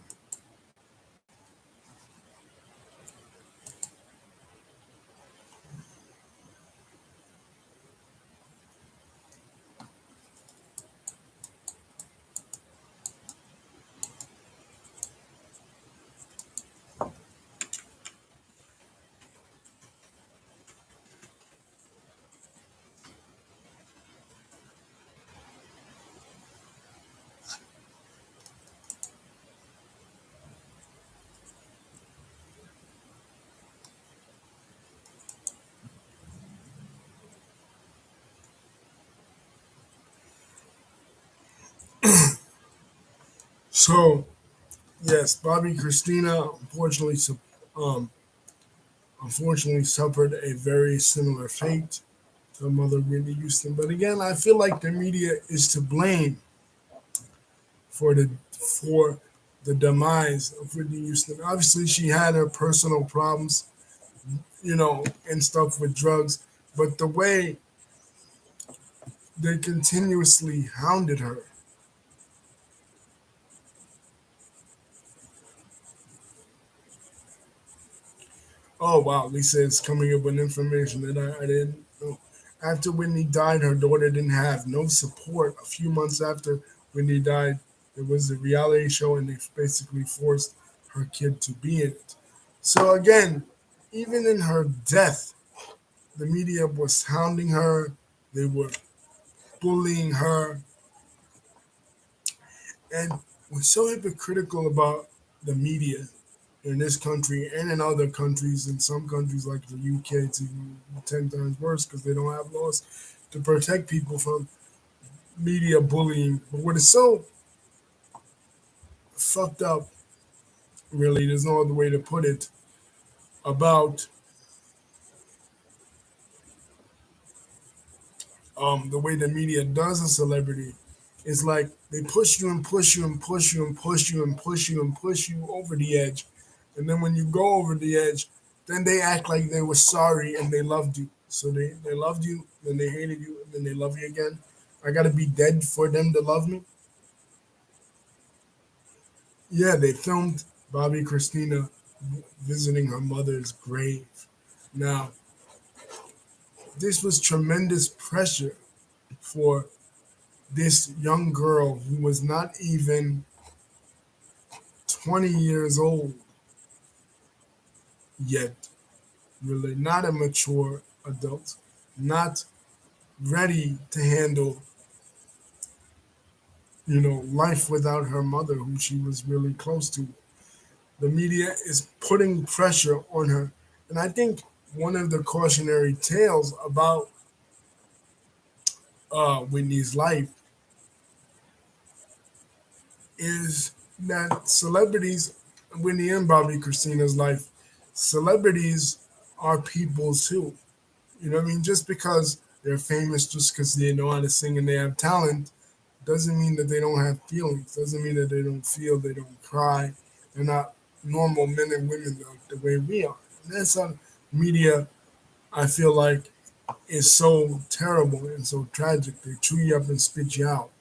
So, yes, Bobby Christina um, unfortunately suffered a very similar fate to her mother, Whitney Houston. But again, I feel like the media is to blame for the demise of Whitney Houston. Obviously, she had her personal problems, and stuff with drugs, but the way they continuously hounded her. Oh wow, Lisa is coming up with information that I didn't know. After Whitney died, her daughter didn't have no support. A few months after Whitney died, there was a reality show, and they basically forced her kid to be in it. So again, even in her death, the media was hounding her. They were bullying her, and what's so hypocritical about the media in this country and in other countries, in some countries like the UK, it's even 10 times worse because they don't have laws to protect people from media bullying. But what is so fucked up, really, there's no other way to put it, about the way the media does a celebrity is like they push you and push you and push you and push you and push you and push you over the edge. And then when you go over the edge, then they act like they were sorry and they loved you. So they loved you, then they hated you, and then they love you again. I gotta be dead for them to love me. Yeah, they filmed Bobby Christina visiting her mother's grave. Now, this was tremendous pressure for this young girl who was not even 20 years old yet, really not a mature adult, not ready to handle, life without her mother, who she was really close to. The media is putting pressure on her. And I think one of the cautionary tales about Whitney's life is that celebrities, Whitney and Bobby Christina's life, celebrities are people too. You know what I mean? Just because they're famous, just because they know how to sing and they have talent, doesn't mean that they don't have feelings. Doesn't mean that they don't feel, they don't cry. They're not normal men and women the way we are. And that's how media, I feel like, is so terrible and so tragic. They chew you up and spit you out,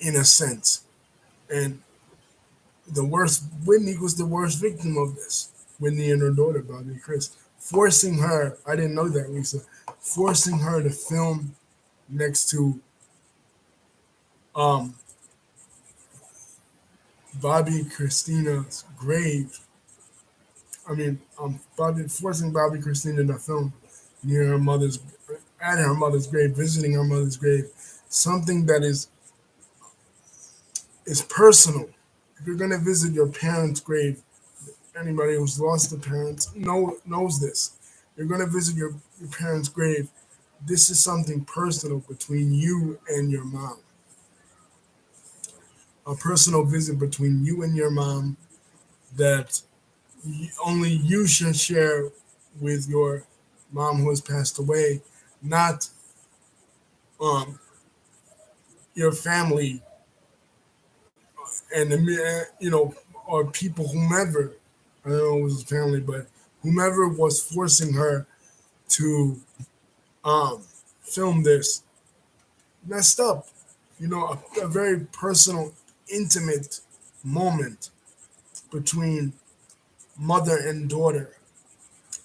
in a sense. And Whitney was the worst victim of this. Whitney and her daughter, Bobby Chris, forcing her, I didn't know that, Lisa, forcing her to film next to um, Bobby Christina's grave. Forcing Bobby Christina to film near her mother's, at her mother's grave, visiting her mother's grave, something that is personal, you're gonna visit your parents' grave, anybody who's lost a parent knows this. You're gonna visit your parents' grave. This is something personal between you and your mom. A personal visit between you and your mom that only you should share with your mom who has passed away, not your family and or people, whomever. I don't know if it was his family, but whomever was forcing her to um, film this messed up. A very personal, intimate moment between mother and daughter.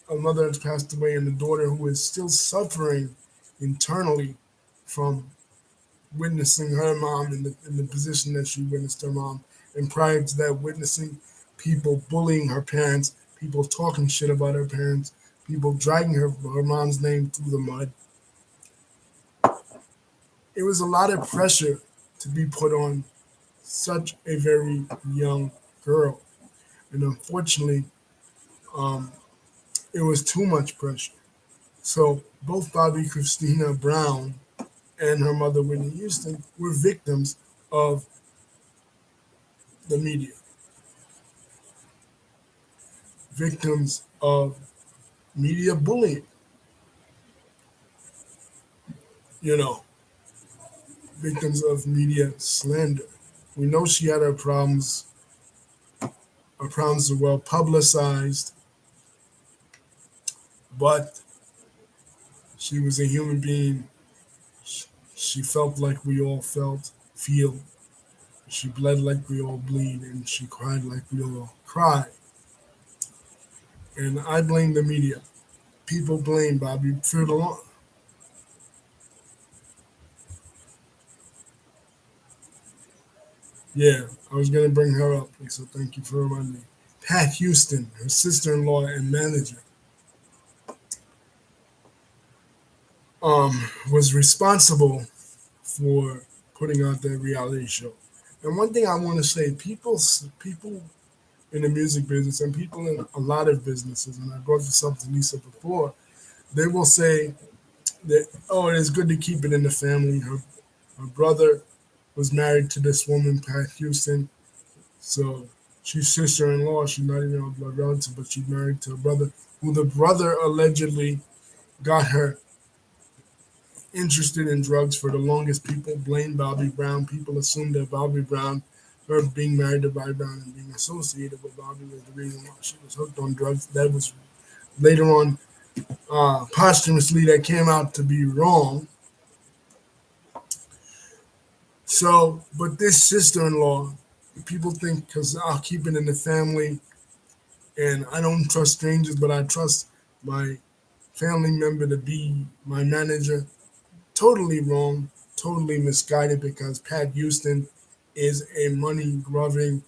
A mother has passed away, and a daughter who is still suffering internally from witnessing her mom in the position that she witnessed her mom, and prior to that, witnessing people bullying her parents, people talking shit about her parents, people dragging her mom's name through the mud. It was a lot of pressure to be put on such a very young girl, and unfortunately, um, it was too much pressure. So both Bobby Christina Brown and her mother Whitney Houston were victims of the media, victims of media bullying, you know, victims of media slander. We know she had her problems are well publicized, but she was a human being. She felt like we all feel. She bled like we all bleed, and she cried like we all cry. And I blame the media. People blame Bobby for the long. Yeah, I was gonna bring her up, so thank you for reminding me. Pat Houston, her sister-in-law and manager, was responsible for putting out that reality show. And one thing I want to say, people in the music business and people in a lot of businesses, and I brought this up to Lisa before, they will say that, oh, it is good to keep it in the family. Her brother was married to this woman, Pat Houston, so she's sister-in-law. She's not even a blood relative, but she's married to a brother who the brother allegedly got her interested in drugs for the longest. People blame Bobby Brown. People assume that Bobby Brown, her being married to Bobby Brown and being associated with Bobby, was the reason why she was hooked on drugs. That was later on, posthumously, that came out to be wrong. So, but this sister-in-law, people think because I'll keep it in the family, and I don't trust strangers, but I trust my family member to be my manager. Totally wrong, totally misguided, because Pat Houston is a money grubbing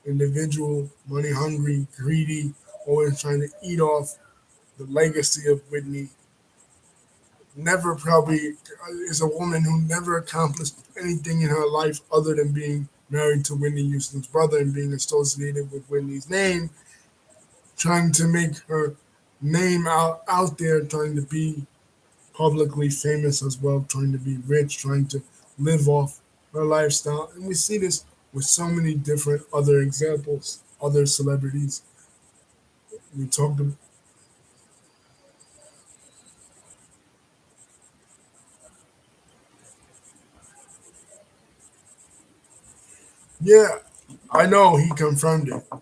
individual, money hungry, greedy, always trying to eat off the legacy of Whitney. Never probably is a woman who never accomplished anything in her life other than being married to Whitney Houston's brother and being associated with Whitney's name, trying to make her name out there, trying to be publicly famous as well, trying to be rich, trying to live off her lifestyle. And we see this with so many different other examples, other celebrities. We talked about, yeah, I know he confirmed it. At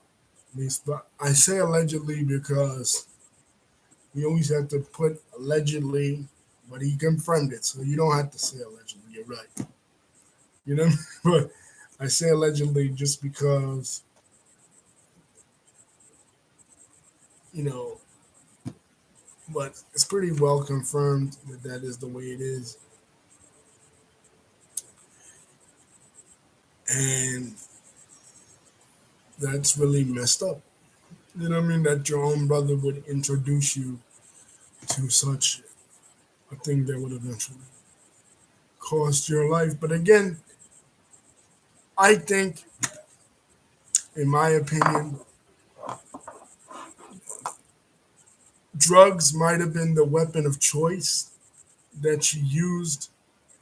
least, but I say allegedly because we always have to put allegedly, but he confirmed it, so you don't have to say allegedly. You're right. You know, but I say allegedly just because you know, but it's pretty well confirmed that that is the way it is, and that's really messed up. You know what I mean? That your own brother would introduce you to such a thing that would eventually cost your life. But again, I think in my opinion, drugs might have been the weapon of choice that she used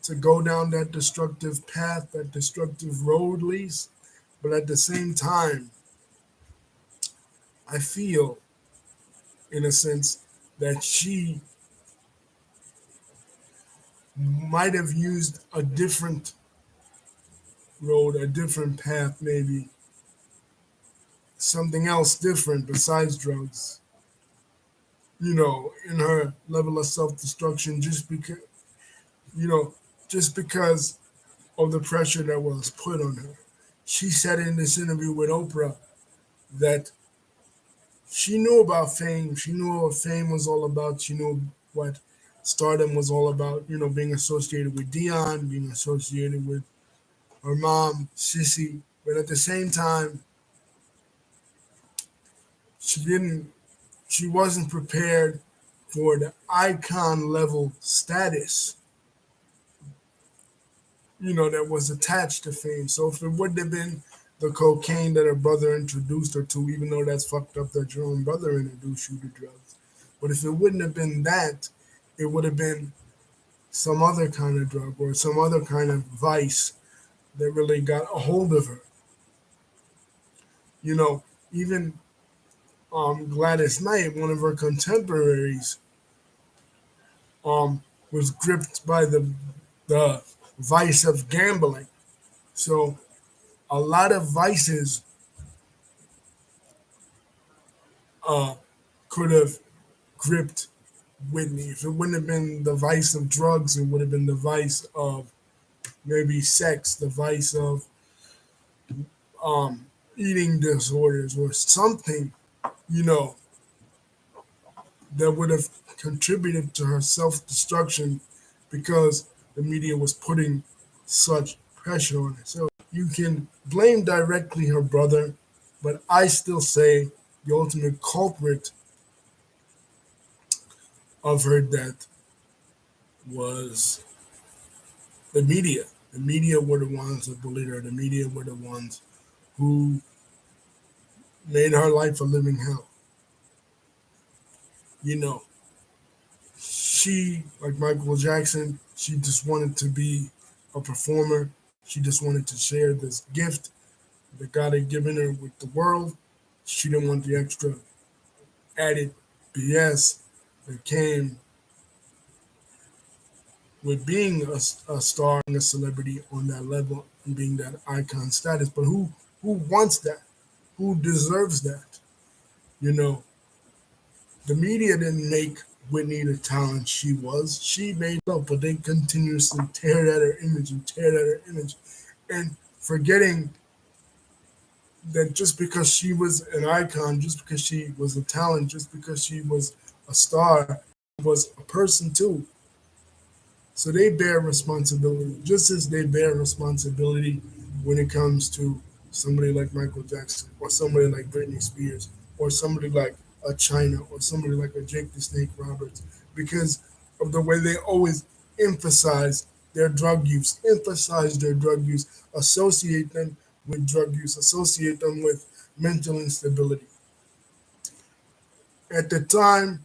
to go down that destructive path, that destructive road least. But at the same time, I feel, in a sense, that she might have used a different road, a different path, maybe something else different besides drugs, in her level of self destruction, you know, just because of the pressure that was put on her. She said in this interview with Oprah that she knew about fame. She knew what fame was all about. She knew what stardom was all about, being associated with Dion, being associated with her mom, Sissy. But at the same time, she didn't she wasn't prepared for the icon level status, that was attached to fame. So if it wouldn't have been the cocaine that her brother introduced her to, even though that's fucked up that your own brother introduced you to drugs, but if it wouldn't have been that, it would have been some other kind of drug or some other kind of vice that really got a hold of her. You know, even Gladys Knight, one of her contemporaries, was gripped by the vice of gambling. So a lot of vices uh, could have gripped Whitney. If it wouldn't have been the vice of drugs, it would have been the vice of maybe sex, the vice of um, eating disorders, or something, you know, that would have contributed to her self destruction because the media was putting such pressure on her. So you can blame directly her brother, but I still say the ultimate culprit of her death was the media. The media were the ones that bullied her. The media were the ones who made her life a living hell. You know, she, like Michael Jackson, she just wanted to be a performer. She just wanted to share this gift that God had given her with the world. She didn't want the extra added BS that came with being a star and a celebrity on that level and being that icon status. But who wants that? Who deserves that? You know, the media didn't make Whitney the talent she was. She made up, but they continuously tear at her image and tear at her image, and forgetting that just because she was an icon, just because she was a talent, just because she was a star, was a person too. So they bear responsibility, just as they bear responsibility when it comes to somebody like Michael Jackson, or somebody like Britney Spears, or somebody like a China, or somebody like a Jake the Snake Roberts, because of the way they always emphasize emphasize their drug use, associate them with drug use, associate them with mental instability. At the time,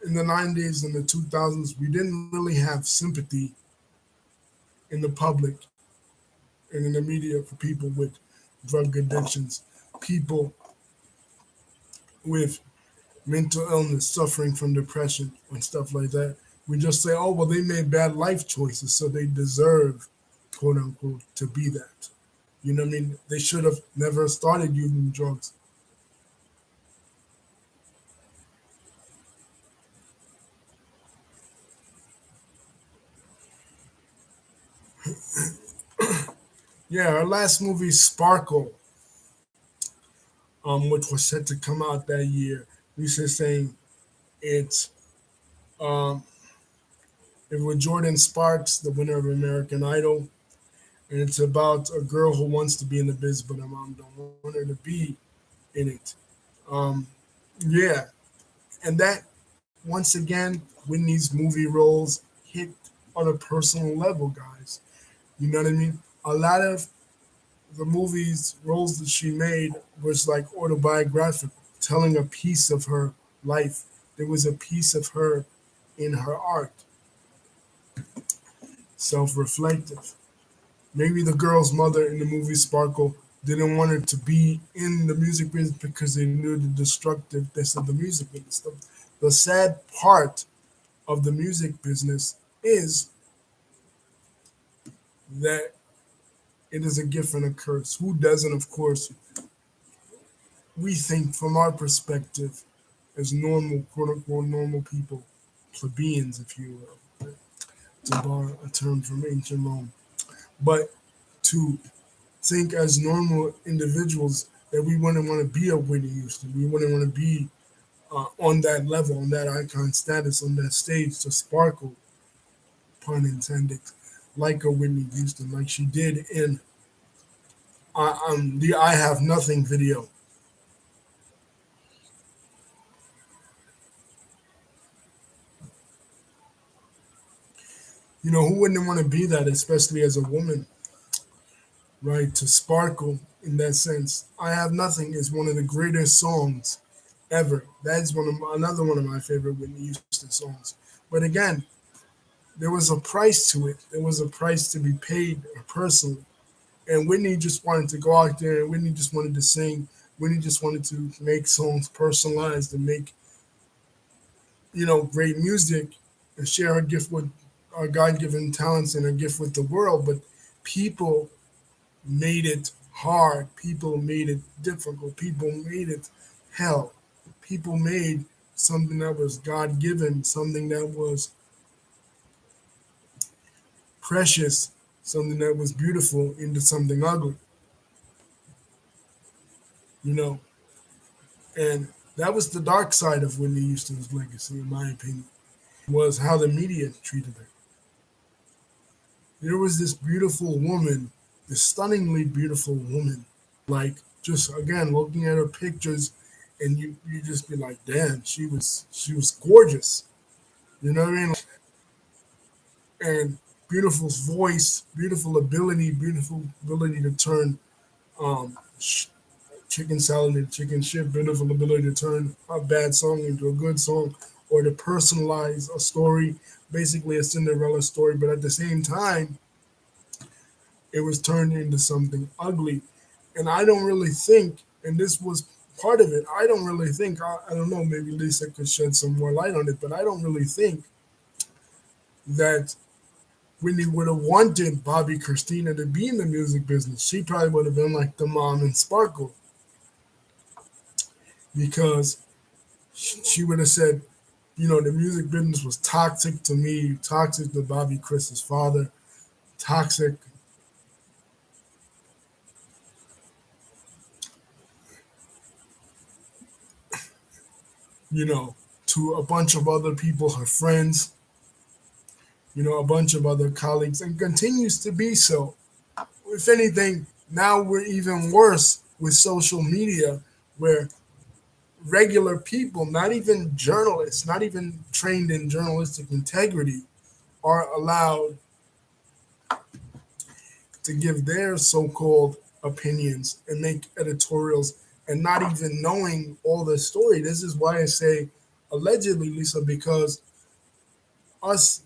in the 90s and the 2000s, we didn't really have sympathy in the public and in the media for people with drug addictions, people with mental illness, suffering from depression and stuff like that. We just say, oh, well, they made bad life choices, so they deserve, quote unquote, to be that. You know what I mean? They should have never started using drugs. Yeah, our last movie, Sparkle, which was set to come out that year, we said saying it's um, it was Jordan Sparks, the winner of American Idol, and it's about a girl who wants to be in the biz, but her mom don't want her to be in it. Um, yeah, and that once again, Whitney's movie roles hit on a personal level, guys. You know what I mean? A lot of the movies roles that she made was like autobiographical, telling a piece of her life. There was a piece of her in her art, self-reflective. Maybe the girl's mother in the movie Sparkle didn't want her to be in the music business because they knew the destructiveness of the music business. The sad part of the music business is that it is a gift and a curse. Who doesn't, of course, we think from our perspective as normal, quote unquote, normal people, plebeians, if you will, to borrow a term from ancient Rome. But to think as normal individuals that we wouldn't want to be a Whitney Houston, we wouldn't want to be on that level, on that icon status, on that stage to sparkle, pun intended, like a Whitney Houston, like she did in the "I Have Nothing" video. You know, who wouldn't want to be that, especially as a woman, right? To sparkle in that sense. "I Have Nothing" is one of the greatest songs ever. That's another one of my favorite Whitney Houston songs. But again, there was a price to it. There was a price to be paid personally. And Whitney just wanted to go out there, and Whitney just wanted to sing. Whitney just wanted to make songs personalized and make, great music and share her gift with our God given talents and her gift with the world. But people made it hard. People made it difficult. People made it hell. People made something that was God given, something that was precious, something that was beautiful into something ugly, you know. And that was the dark side of Whitney Houston's legacy, in my opinion, was how the media treated her. There was this beautiful woman, this stunningly beautiful woman, like just again looking at her pictures, and you just be like, damn, she was gorgeous. You know what I mean? And beautiful voice, beautiful ability to turn um, chicken salad into chicken shit, beautiful ability to turn a bad song into a good song, or to personalize a story, basically a Cinderella story, but at the same time, it was turned into something ugly. And I don't really think, and this was part of it, I don't really think, I don't know, maybe Lisa could shed some more light on it, but I don't really think that Whitney would have wanted Bobby Christina to be in the music business. She probably would have been like the mom in Sparkle, because she would have said, the music business was toxic to me, toxic to Bobby Chris's father, toxic, you know, to a bunch of other people, her friends, a bunch of other colleagues, and continues to be so. If anything, now we're even worse with social media, where regular people, not even journalists, not even trained in journalistic integrity, are allowed to give their so-called opinions and make editorials, and not even knowing all the story. This is why I say allegedly, Lisa, because us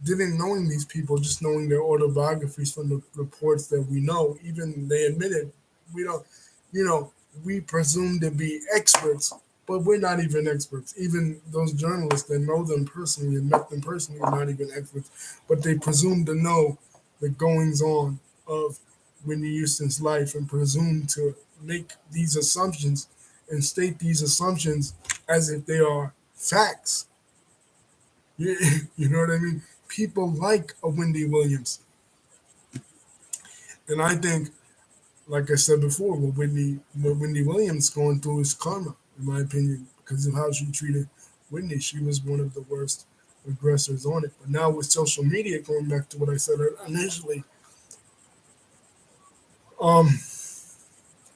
didn't knowing these people, just knowing their autobiographies from the reports that we know, even they admitted we don't, you know, we presume to be experts, but we're not even experts. Even those journalists that know them personally and met them personally are not even experts, but they presume to know the goings on of Whitney Houston's life and presume to make these assumptions and state these assumptions as if they are facts. You, you know what I mean? People like a Wendy Williams. And I think, like I said before, what Wendy Williams going through is karma, in my opinion, because of how she treated Whitney. She was one of the worst aggressors on it. But now with social media, going back to what I said initially, um,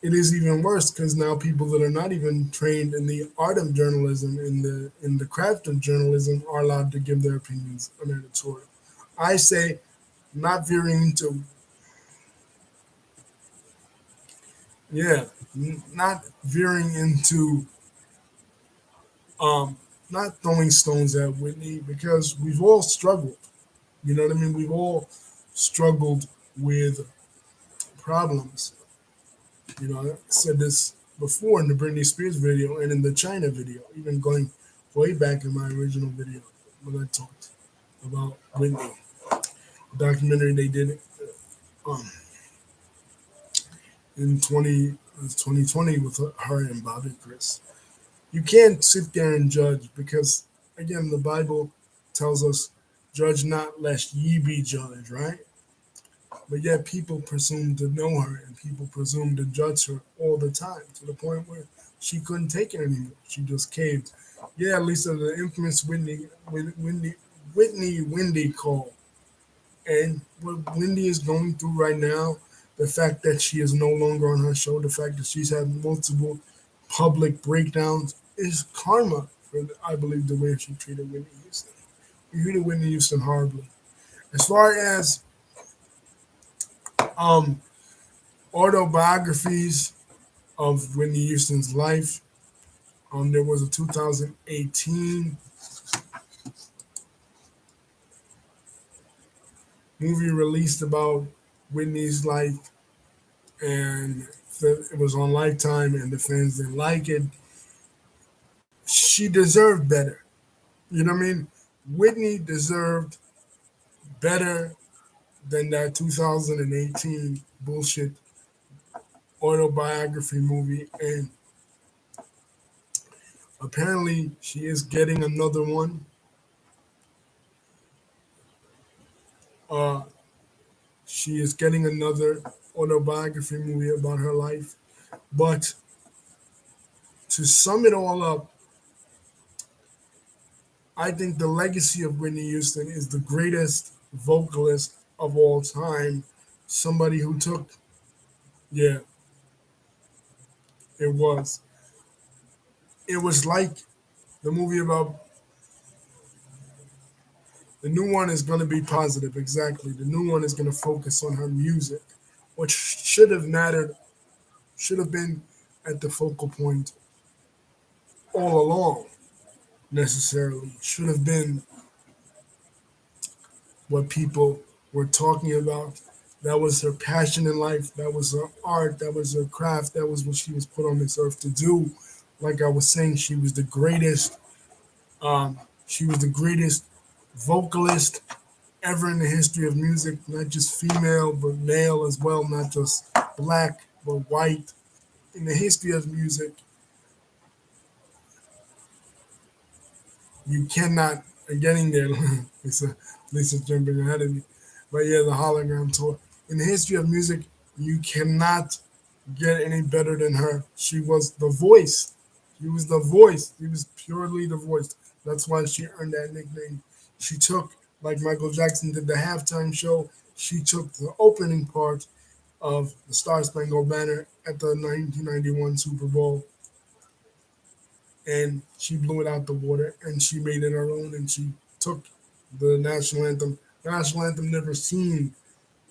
it is even worse because now people that are not even trained in the art of journalism, in the craft of journalism, are allowed to give their opinions on editorial. I say not veering into Yeah, not veering into um, not throwing stones at Whitney because we've all struggled. You know what I mean? We've all struggled with problems. You know, I said this before in the Britney Spears video and in the China video, even going way back in my original video when I talked about Whitney, the documentary they did um, in 2020 with her and Bobby Chris. You can't sit there and judge because, again, the Bible tells us, judge not lest ye be judged, right? But yet people presume to know her and people presume to judge her all the time to the point where she couldn't take it anymore. She just caved. Yeah, Lisa, the infamous Whitney Wendy call. And what Wendy is going through right now, the fact that she is no longer on her show, the fact that she's had multiple public breakdowns is karma for, I believe, the way she treated Whitney Houston. She treated Whitney Houston horribly. As far as um, autobiographies of Whitney Houston's life, there was a 2018 movie released about Whitney's life, and it was on Lifetime, and the fans didn't like it. She deserved better. You know what I mean? Whitney deserved better than that 2018 bullshit autobiography movie, and apparently she is getting another one. Uh, she is getting another autobiography movie about her life. But to sum it all up, I think the legacy of Whitney Houston is the greatest vocalist of all time. Somebody who took, yeah, it was. It was like the movie about the new one is going to be positive, exactly. The new one is going to focus on her music, which should have mattered, should have been at the focal point all along, necessarily. Should have been what people were talking about. That was her passion in life. That was her art. That was her craft. That was what she was put on this earth to do. Like I was saying, she was the greatest. She was the greatest vocalist ever in the history of music. Not just female, but male as well. Not just black, but white. In the history of music, you cannot. Getting there, Lisa. Lisa's jumping ahead of me. But yeah, the hologram tour. In the history of music, you cannot get any better than her. She was the voice. She was the voice. She was purely the voice. That's why she earned that nickname. She took, like Michael Jackson did the halftime show, she took the opening part of the Star Spangled Banner at the 1991 Super Bowl, and she blew it out the water and she made it her own, and she took the national anthem. The national anthem never seen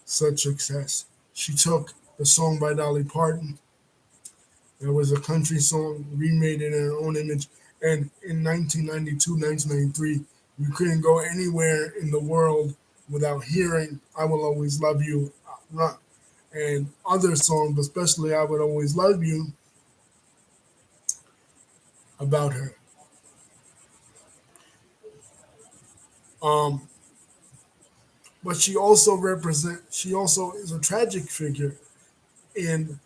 such success. She took the song by Dolly Parton. It was a country song, remade it in her own image. And in 1992, 1993, you couldn't go anywhere in the world without hearing I Will Always Love You and other songs, especially I Would Always Love You, about her. Um, but she also is a tragic figure in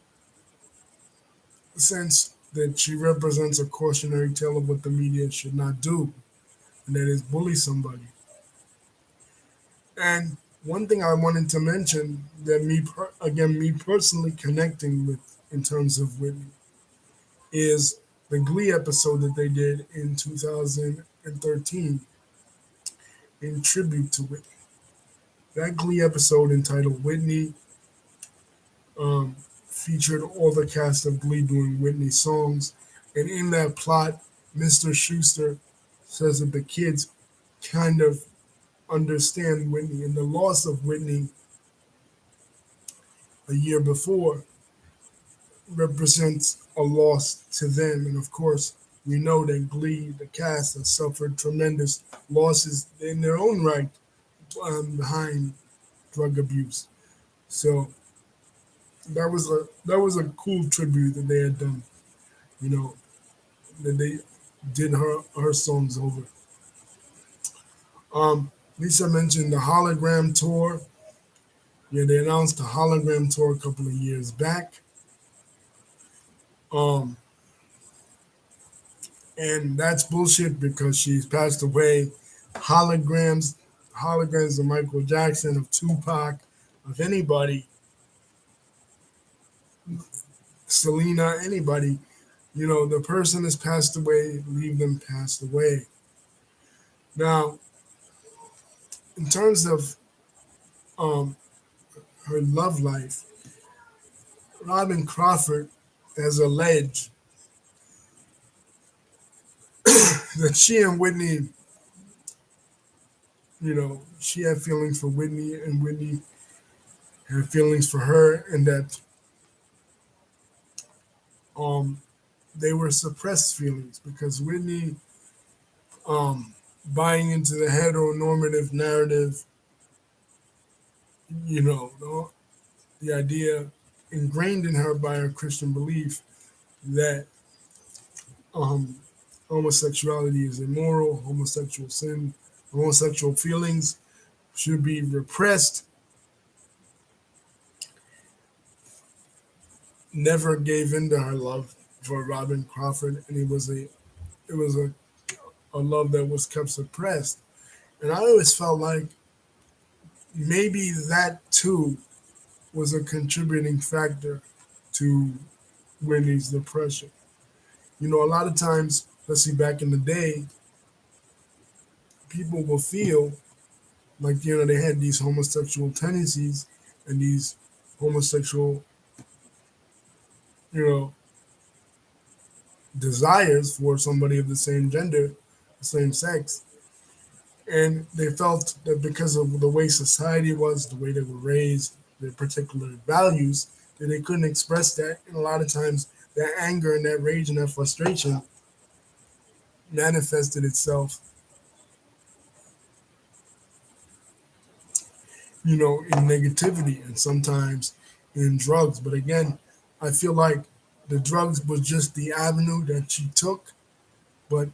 the sense that she represents a cautionary tale of what the media should not do, and that is bully somebody. And one thing I wanted to mention that me personally connecting with in terms of Whitney is the Glee episode that they did in 2013 in tribute to Whitney. That Glee episode entitled Whitney um, featured all the cast of Glee doing Whitney songs, and in that plot, Mr. Schuster says that the kids kind of understand Whitney and the loss of Whitney a year before represents a loss to them. And of course, we know that Glee, the cast, has suffered tremendous losses in their own right behind drug abuse. So that was a cool tribute that they had done. You know, that they did her songs over. Lisa mentioned the hologram tour. Yeah, they announced the hologram tour a couple of years back. Um, and that's bullshit because she's passed away. Holograms, holograms of Michael Jackson, of Tupac, of anybody, Selena, anybody. The person has passed away, leave them passed away. Now, in terms of um, her love life, Robin Crawford has alleged that she and Whitney, she had feelings for Whitney and Whitney had feelings for her, and that um, they were suppressed feelings because Whitney, buying into the heteronormative narrative, the idea ingrained in her by her Christian belief that um, homosexuality is immoral, homosexual sin, homosexual feelings should be repressed, never gave in to her love for Robin Crawford, and it was a love that was kept suppressed. And I always felt like maybe that too was a contributing factor to Whitney's depression. A lot of times, especially back in the day, people will feel like they had these homosexual tendencies and these homosexual you know desires for somebody of the same gender, the same sex, and they felt that because of the way society was, the way they were raised, their particular values, that they couldn't express that, and a lot of times that anger and that rage and that frustration manifested itself in negativity and sometimes in drugs. But again, I feel like the drugs was just the avenue that she took, but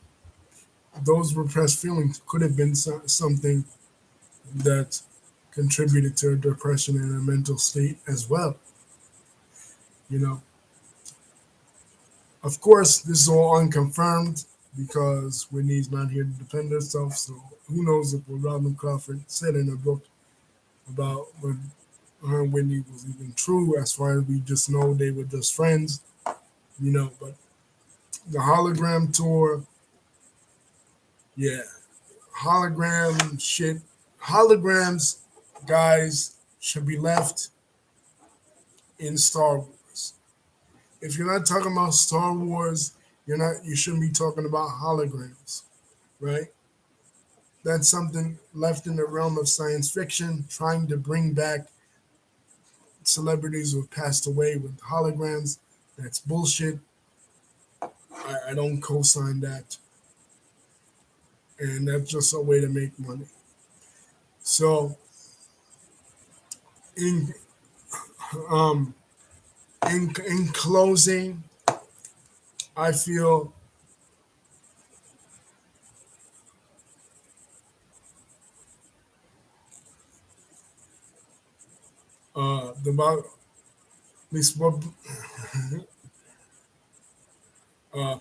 those repressed feelings could have been something that contributed to her depression and her mental state as well. You know, of course, this is all unconfirmed because Whitney's not here to defend herself. So who knows if what Robin Crawford said in her book about what her and Whitney was even true. As far as we just know, they were just friends. But the hologram tour, yeah, hologram shit, holograms, guys, should be left in Star Wars. If you're not talking about Star Wars, you shouldn't be talking about holograms, right? That's something left in the realm of science fiction, trying to bring back celebrities who have passed away with holograms. That's bullshit. I don't co-sign that, and that's just a way to make money. So, in um, in closing, I feel the about at least uh,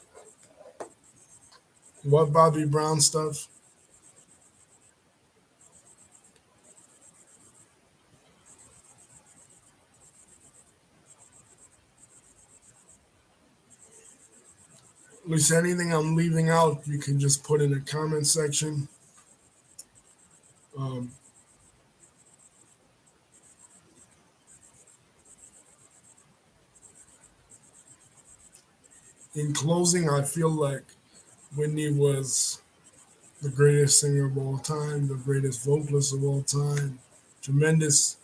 what Bobby Brown stuff. At least anything I'm leaving out, you can just put in the comment section. Um, in closing, I feel like Whitney was the greatest singer of all time, the greatest vocalist of all time. Tremendous.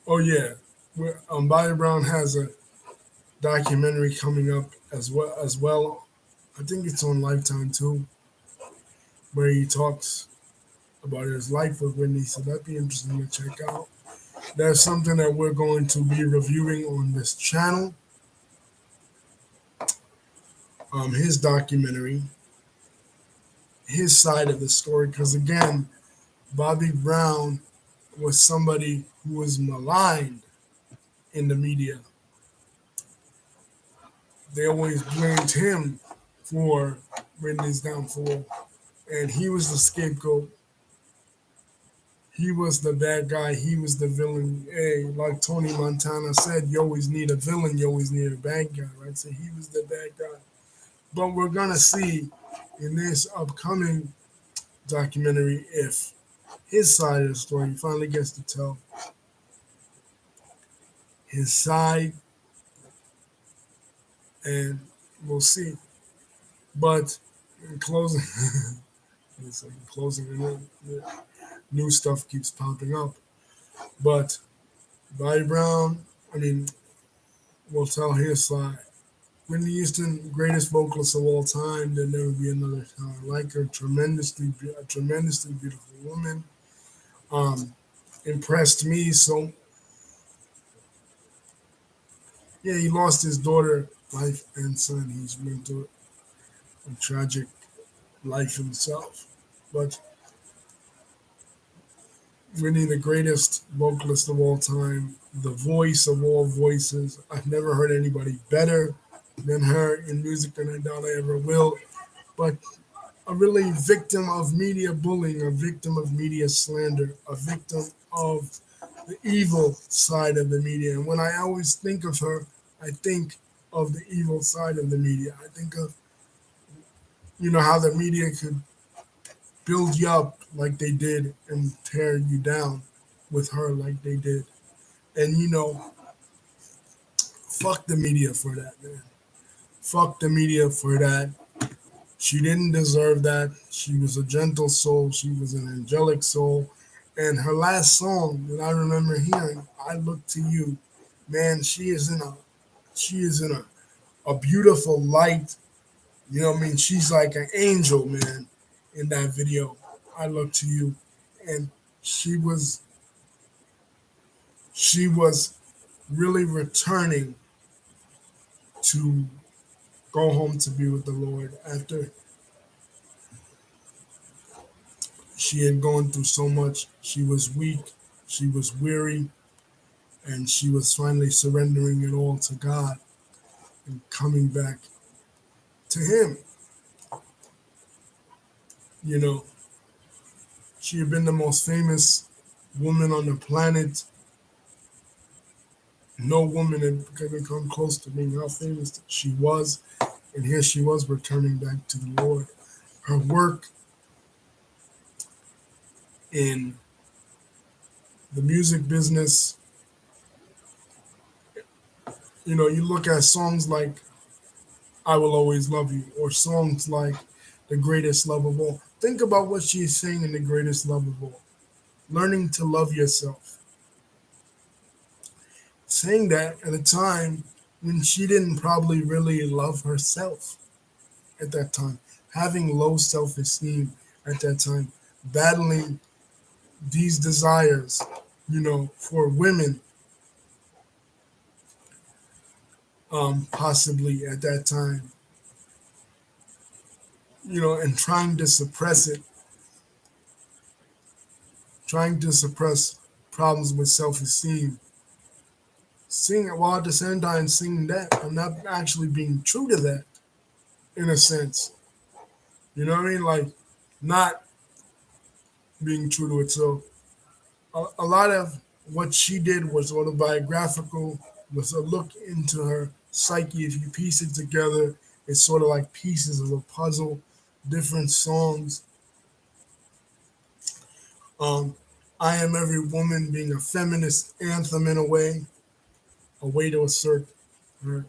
Oh yeah, Bobby Brown has a documentary coming up as well. I think it's on Lifetime too, where he talks about his life with Whitney. So that'd be interesting to check out. That's something that we're going to be reviewing on this channel. His documentary, his side of the story, because again, Bobby Brown was somebody who was maligned in the media. They always blamed him for Whitney's downfall, and he was the scapegoat. He was the bad guy. He was the villain. Hey, like Tony Montana said, you always need a villain. You always need a bad guy, right? So he was the bad guy. But we're gonna see in this upcoming documentary if his side of the story finally gets to tell his side, and we'll see. But in closing, new stuff keeps popping up. But Bobby Brown, I mean, will tell his side. Whitney Houston, greatest vocalist of all time. There'll never be another talent like her. A tremendously beautiful woman. Um, Impressed me. So yeah, he lost his daughter, wife, and son. He's went through a tragic life himself. But Whitney, the greatest vocalist of all time, the voice of all voices. I've never heard anybody better than her in music, and I doubt I ever will. But a really victim of media bullying, a victim of media slander, a victim of the evil side of the media. And when I always think of her, I think of the evil side of the media. I think of, how the media could build you up like they did and tear you down with her like they did. And, fuck the media for that, man. Fuck the media for that. She didn't deserve that. She was a gentle soul. She was an angelic soul. And her last song that I remember hearing, "I Look to You," man, she is in a beautiful light. You know what I mean? She's like an angel, man, in that video. "I Look to You." And she was she was really returning to go home to be with the Lord after she had gone through so much. She was weak, she was weary, and she was finally surrendering it all to God and coming back to Him. You know, she had been the most famous woman on the planet. No woman had ever come close to being how famous she was. And here she was returning back to the Lord. Her work in the music business, you look at songs like "I Will Always Love You" or songs like "The Greatest Love of All." Think about what she's saying in "The Greatest Love of All." Learning to love yourself. Saying that at a time when she didn't probably really love herself at that time. Having low self esteem at that time. Battling these desires, for women, possibly at that time, and trying to suppress problems with self esteem. Singing it while at the same time singing that, I'm not actually being true to that in a sense. You know what I mean? Like, not being true to it. So, a lot of what she did was autobiographical, was a look into her psyche. If you piece it together, it's sort of like pieces of a puzzle, different songs. Um, "I Am Every Woman" being a feminist anthem in a way to assert her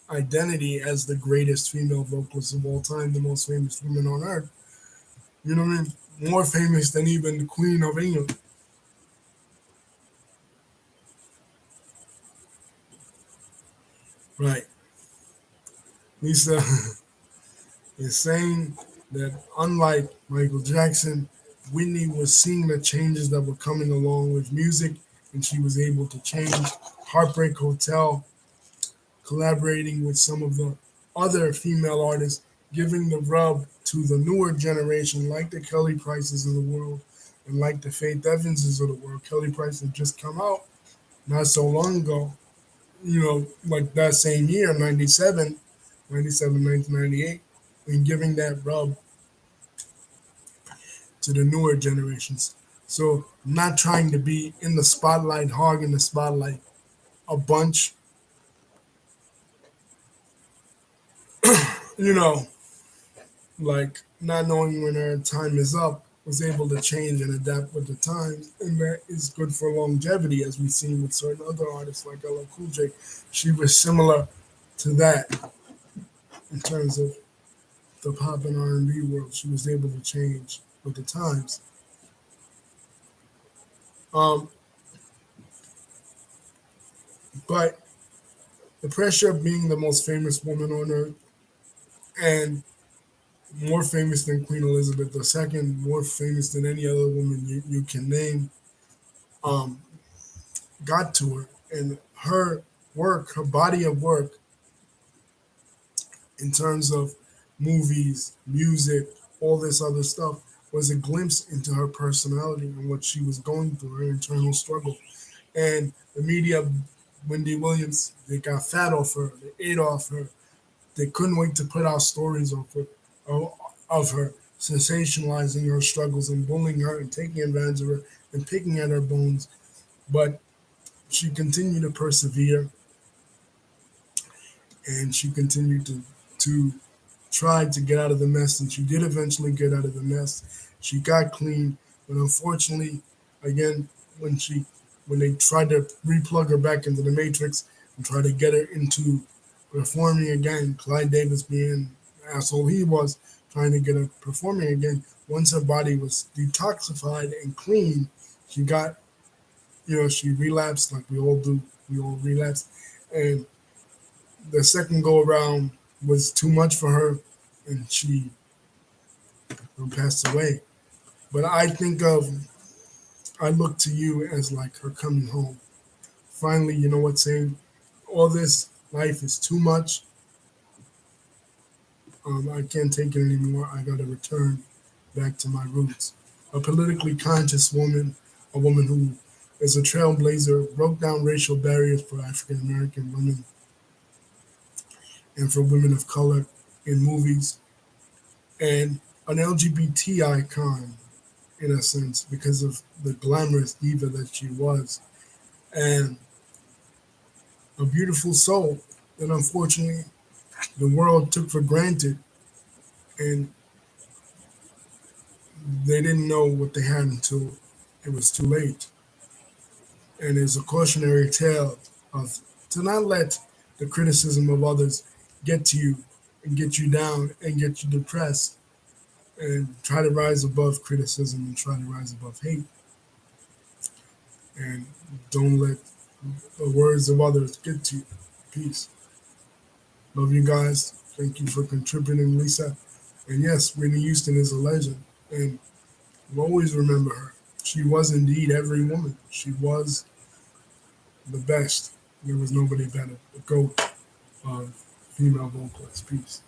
identity as the greatest female vocalist of all time, the most famous woman on earth. You know what I mean? More famous than even the Queen of England. Right. Lisa is saying that unlike Michael Jackson, Whitney was seeing the changes that were coming along with music, and she was able to change. Heartbreak Hotel, collaborating with some of the other female artists, giving the rub to the newer generation, like the Kelly Prices of the world and like the Faith Evanses of the world. Kelly Price had just come out not so long ago, like that same year, 1998, and giving that rub to the newer generations. So, not trying to be in the spotlight, hogging the spotlight a bunch, you know, like not knowing when her time is up, was able to change and adapt with the times, and that is good for longevity, as we've seen with certain other artists like LL Cool J. She was similar to that in terms of the pop and R&B world. She was able to change with the times. Um, but the pressure of being the most famous woman on earth and more famous than Queen Elizabeth II, more famous than any other woman you can name, um, got to her. And her work, her body of work, in terms of movies, music, all this other stuff, was a glimpse into her personality and what she was going through, her internal struggle. And the media, Wendy Williams, they got fat off her, they ate off her, they couldn't wait to put out stories of her, sensationalizing her struggles and bullying her and taking advantage of her and picking at her bones. But she continued to persevere, and she continued to try to get out of the mess, and she did eventually get out of the mess. She got clean, but unfortunately, again, when she when they tried to replug her back into the matrix and try to get her into performing again, Clyde Davis being the asshole he was, trying to get her performing again. Once her body was detoxified and clean, she got, she relapsed like we all do. We all relapse. And the second go around was too much for her, and she passed away. But I look to you as like her coming home. Finally, you know what, saying all this life is too much. I can't take it anymore. I got to return back to my roots. A politically conscious woman, a woman who is a trailblazer, broke down racial barriers for African American women and for women of color in movies, and an LGBT icon in a sense because of the glamorous diva that she was, and a beautiful soul that unfortunately the world took for granted, and they didn't know what they had until it was too late. And it's a cautionary tale of to not let the criticism of others get to you and get you down and get you depressed, and try to rise above criticism and try to rise above hate, and don't let the words of others get to you. Peace. Love you guys. Thank you for contributing, Lisa. And yes, Whitney Houston is a legend, and we'll always remember her. She was indeed every woman. She was the best. There was nobody better. The GOAT of female vocalists. Peace.